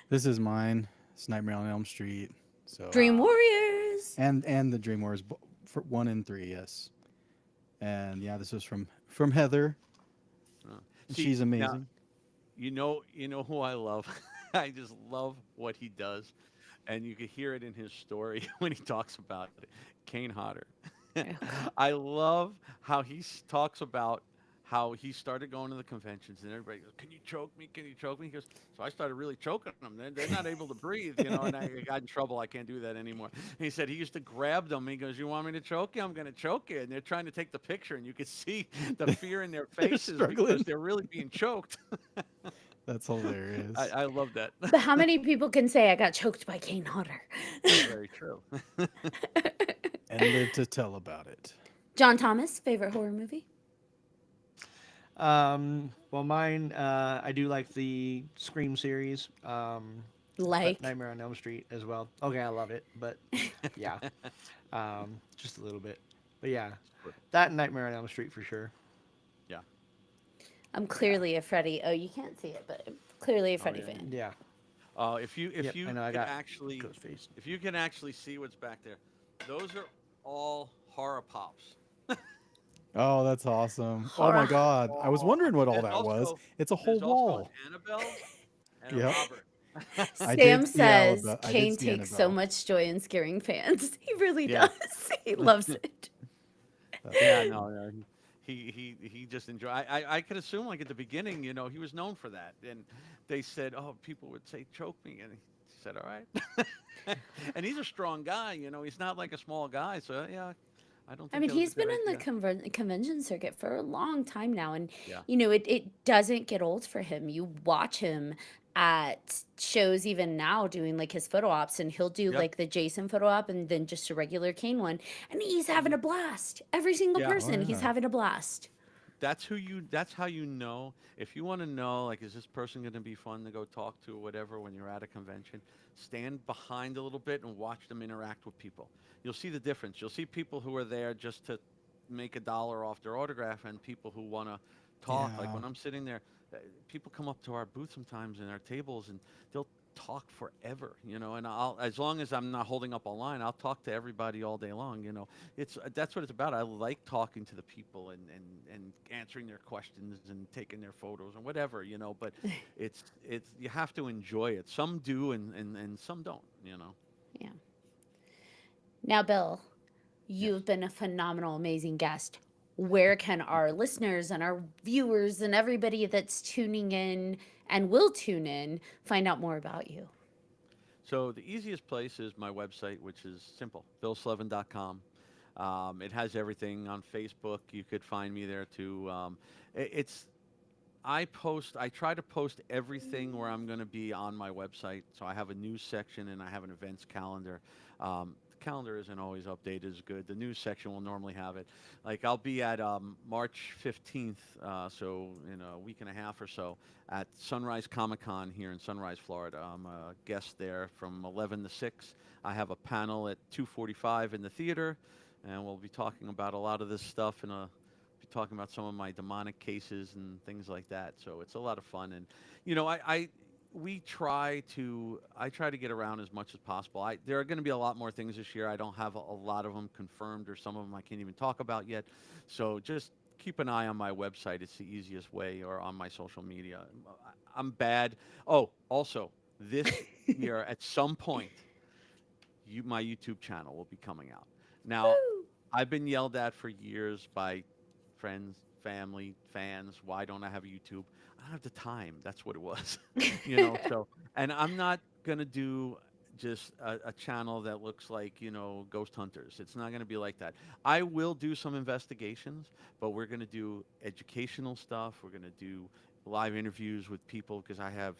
This is mine. It's Nightmare on Elm Street. So Dream uh, Warriors. and the Dream Wars for 1 and 3, yes. And yeah, this was from Heather. And see she's now amazing. you know who I love. I just love what he does, and you can hear it in his story when he talks about it. Kane Hodder. Oh God. I love how talks about how he started going to the conventions and everybody goes, "Can you choke me? Can you choke me?" He goes, "So I started really choking them. They're not able to breathe, and I got in trouble. I can't do that anymore." And he said he used to grab them. He goes, "You want me to choke you? I'm going to choke you." And they're trying to take the picture, and you could see the fear in their They're faces because struggling. they're really being choked. That's hilarious. I love that. But how many people can say I got choked by Kane Hodder? Very true. And live to tell about it. John Thomas, favorite horror movie? Well, mine, I do like the Scream series, but Like, Nightmare on Elm Street as well. Okay, I love it, but yeah, just a little bit. But yeah, that and Nightmare on Elm Street for sure. Yeah. I'm Yeah, clearly a Freddy. Oh, you can't see it, but I'm clearly a Oh Freddy yeah. fan. yeah, If you yep. if I you know. I can got actually Ghostface. if you can actually see what's back there, those are all horror pops. Oh, that's awesome. Oh my Horror. God. I was Oh, wondering what all there's that was. also It's a whole there's also an wall. Annabelle and a Yep. Robert. I Sam did see says Annabelle. I did Kane see takes so Annabelle. much joy in scaring fans. He really Yeah, does. He loves it. That's yeah, awesome. no, no. He just enjoy. I could assume like at the beginning, he was known for that, and they said, oh, people would say choke me, and he said, all right. And he's a strong guy, he's not like a small guy, so yeah, I don't I think mean, that was a he's good been in the idea. convention circuit for a long time now, and Yeah, it doesn't get old for him. You watch him at shows even now doing like his photo ops, and he'll do yep, like the Jason photo op and then just a regular Kane one, and he's having mhm, a blast. Every single yeah. Oh person, he's yeah. having a blast. That's how you know if you want to know like is this person going to be fun to go talk to or whatever when you're at a convention, stand behind a little bit and watch them interact with people. You'll see the difference. You'll see people who are there just to make a dollar off their autograph and people who want to talk. Like Yeah. when I'm sitting there, people come up to our booth sometimes in our tables and they'll talk forever, and I'll, as long as I'm not holding up a line, I'll talk to everybody all day long. It's that's what it's about. I like talking to the people and answering their questions and taking their photos and whatever, but it's you have to enjoy it. Some do and some don't. Yeah. Now, Bill, Yes. you've been a phenomenal, amazing guest. Where can our listeners and our viewers and everybody that's tuning in and will tune in find out more about you? So the easiest place is my website, which is simple, billslevin.com. It has everything on Facebook. You could find me there too. It's I try to post everything where I'm going to be on my website. So I have a news section and I have an events calendar. The calendar isn't always updated as good. The news section will normally have it. Like I'll be at March 15th, so in a week and a half or so, at Sunrise Comic Con here in Sunrise, Florida. I'm a guest there from 11 to 6. I have a panel at 2:45 in the theater, and we'll be talking about a lot of this stuff and be talking about some of my demonic cases and things like that. So it's a lot of fun, and I try to get around as much as possible. There are going to be a lot more things this year. I don't have a lot of them confirmed, or some of them I can't even talk about yet. So just keep an eye on my website. It's the easiest way, or on my social media. I'm bad. Oh, also this year at some point, my YouTube channel will be coming out. Now, Woo! I've been yelled at for years by friends, family, fans. Why don't I have a YouTube? I don't have the time. That's what it was. So, and I'm not going to do just a channel that looks like, Ghost Hunters. It's not going to be like that. I will do some investigations, but we're going to do educational stuff. We're going to do live interviews with people because I have,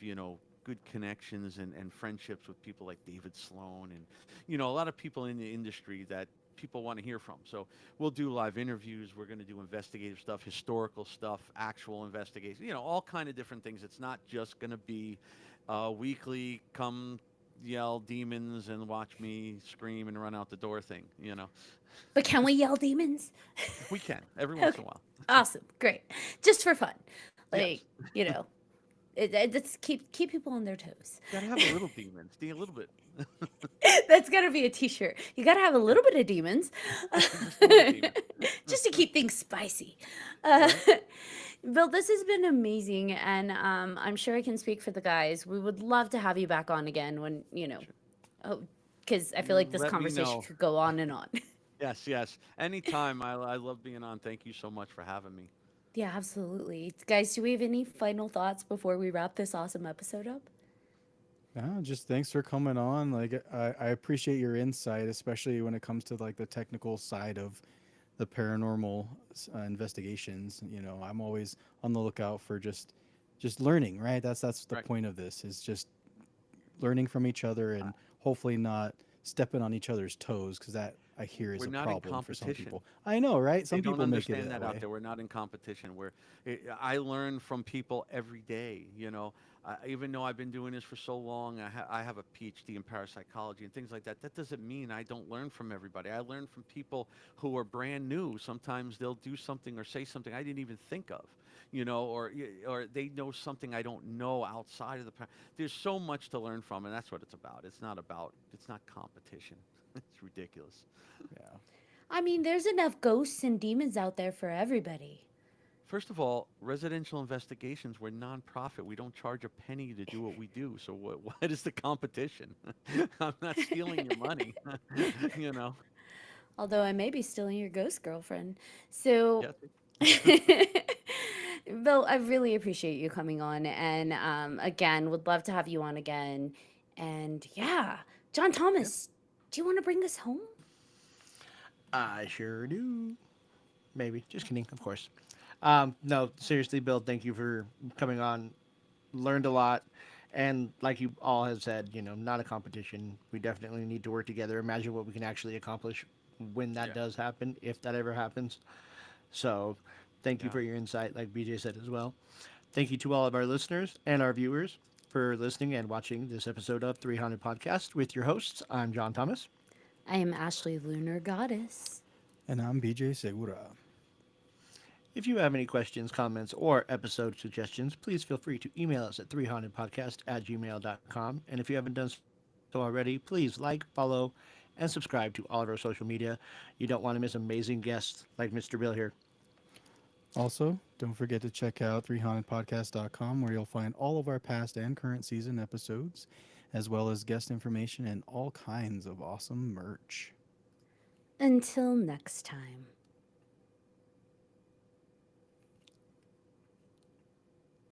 good connections and friendships with people like David Sloan and, a lot of people in the industry that people want to hear from. So we'll do live interviews. We're going to do investigative stuff, historical stuff, actual investigation, all kind of different things. It's not just going to be weekly, come yell demons and watch me scream and run out the door thing. But can we yell demons? We can every once in Okay. a while. Awesome. Great. Just for fun. Yes. Like, it's keep people on their toes. Gotta have a little demons. A little bit. That's gotta be a t-shirt. You gotta have a little bit of demons. Just a little demon. Just to keep things spicy. Right? Bill, this has been amazing, and I'm sure I can speak for the guys. We would love to have you back on again when, because I feel like this Let me conversation know. could go on and on. Yes. Anytime. I love being on. Thank you so much for having me. Yeah, absolutely. Guys, do we have any final thoughts before we wrap this awesome episode up? Just thanks for coming on. Like I appreciate your insight, especially when it comes to like the technical side of the paranormal investigations. I'm always on the lookout for just learning, right? That's the Right. point of this, is just learning from each other and hopefully not stepping on each other's toes, because that I hear is We're a not in problem for some competition. people. I know, right? Some They don't people make it understand that that out way. there. We're not in competition. I learn from people every day. Even though I've been doing this for so long, I have a PhD in parapsychology and things like that. That doesn't mean I don't learn from everybody. I learn from people who are brand new. Sometimes they'll do something or say something I didn't even think of. Or they know something I don't know outside of there's so much to learn from, and that's what it's about. It's not competition. It's ridiculous. Yeah. I mean, there's enough ghosts and demons out there for everybody. First of all, residential investigations, we're nonprofit. We don't charge a penny to do what we do. So what is the competition? I'm not stealing your money. you know. Although I may be stealing your ghost girlfriend. So, Yeah. Bill, I really appreciate you coming on. And again, would love to have you on again. And yeah, John Thomas, do you want to bring us home? I sure do. Maybe. Just kidding, of course. No, seriously, Bill, thank you for coming on. Learned a lot. And like you all have said, not a competition. We definitely need to work together. Imagine what we can actually accomplish when that Yeah. does happen, if that ever happens. So thank you Yeah. for your insight, like BJ said as well. Thank you to all of our listeners and our viewers for listening and watching this episode of 300 Podcast with your hosts. I'm John Thomas. I am Ashley Lunar Goddess. And I'm BJ Segura. If you have any questions, comments, or episode suggestions, please feel free to email us at 3hauntedpodcast@gmail.com. And if you haven't done so already, please like, follow, and subscribe to all of our social media. You don't want to miss amazing guests like Mr. Bill here. Also, don't forget to check out 3hauntedpodcast.com where you'll find all of our past and current season episodes, as well as guest information and all kinds of awesome merch. Until next time.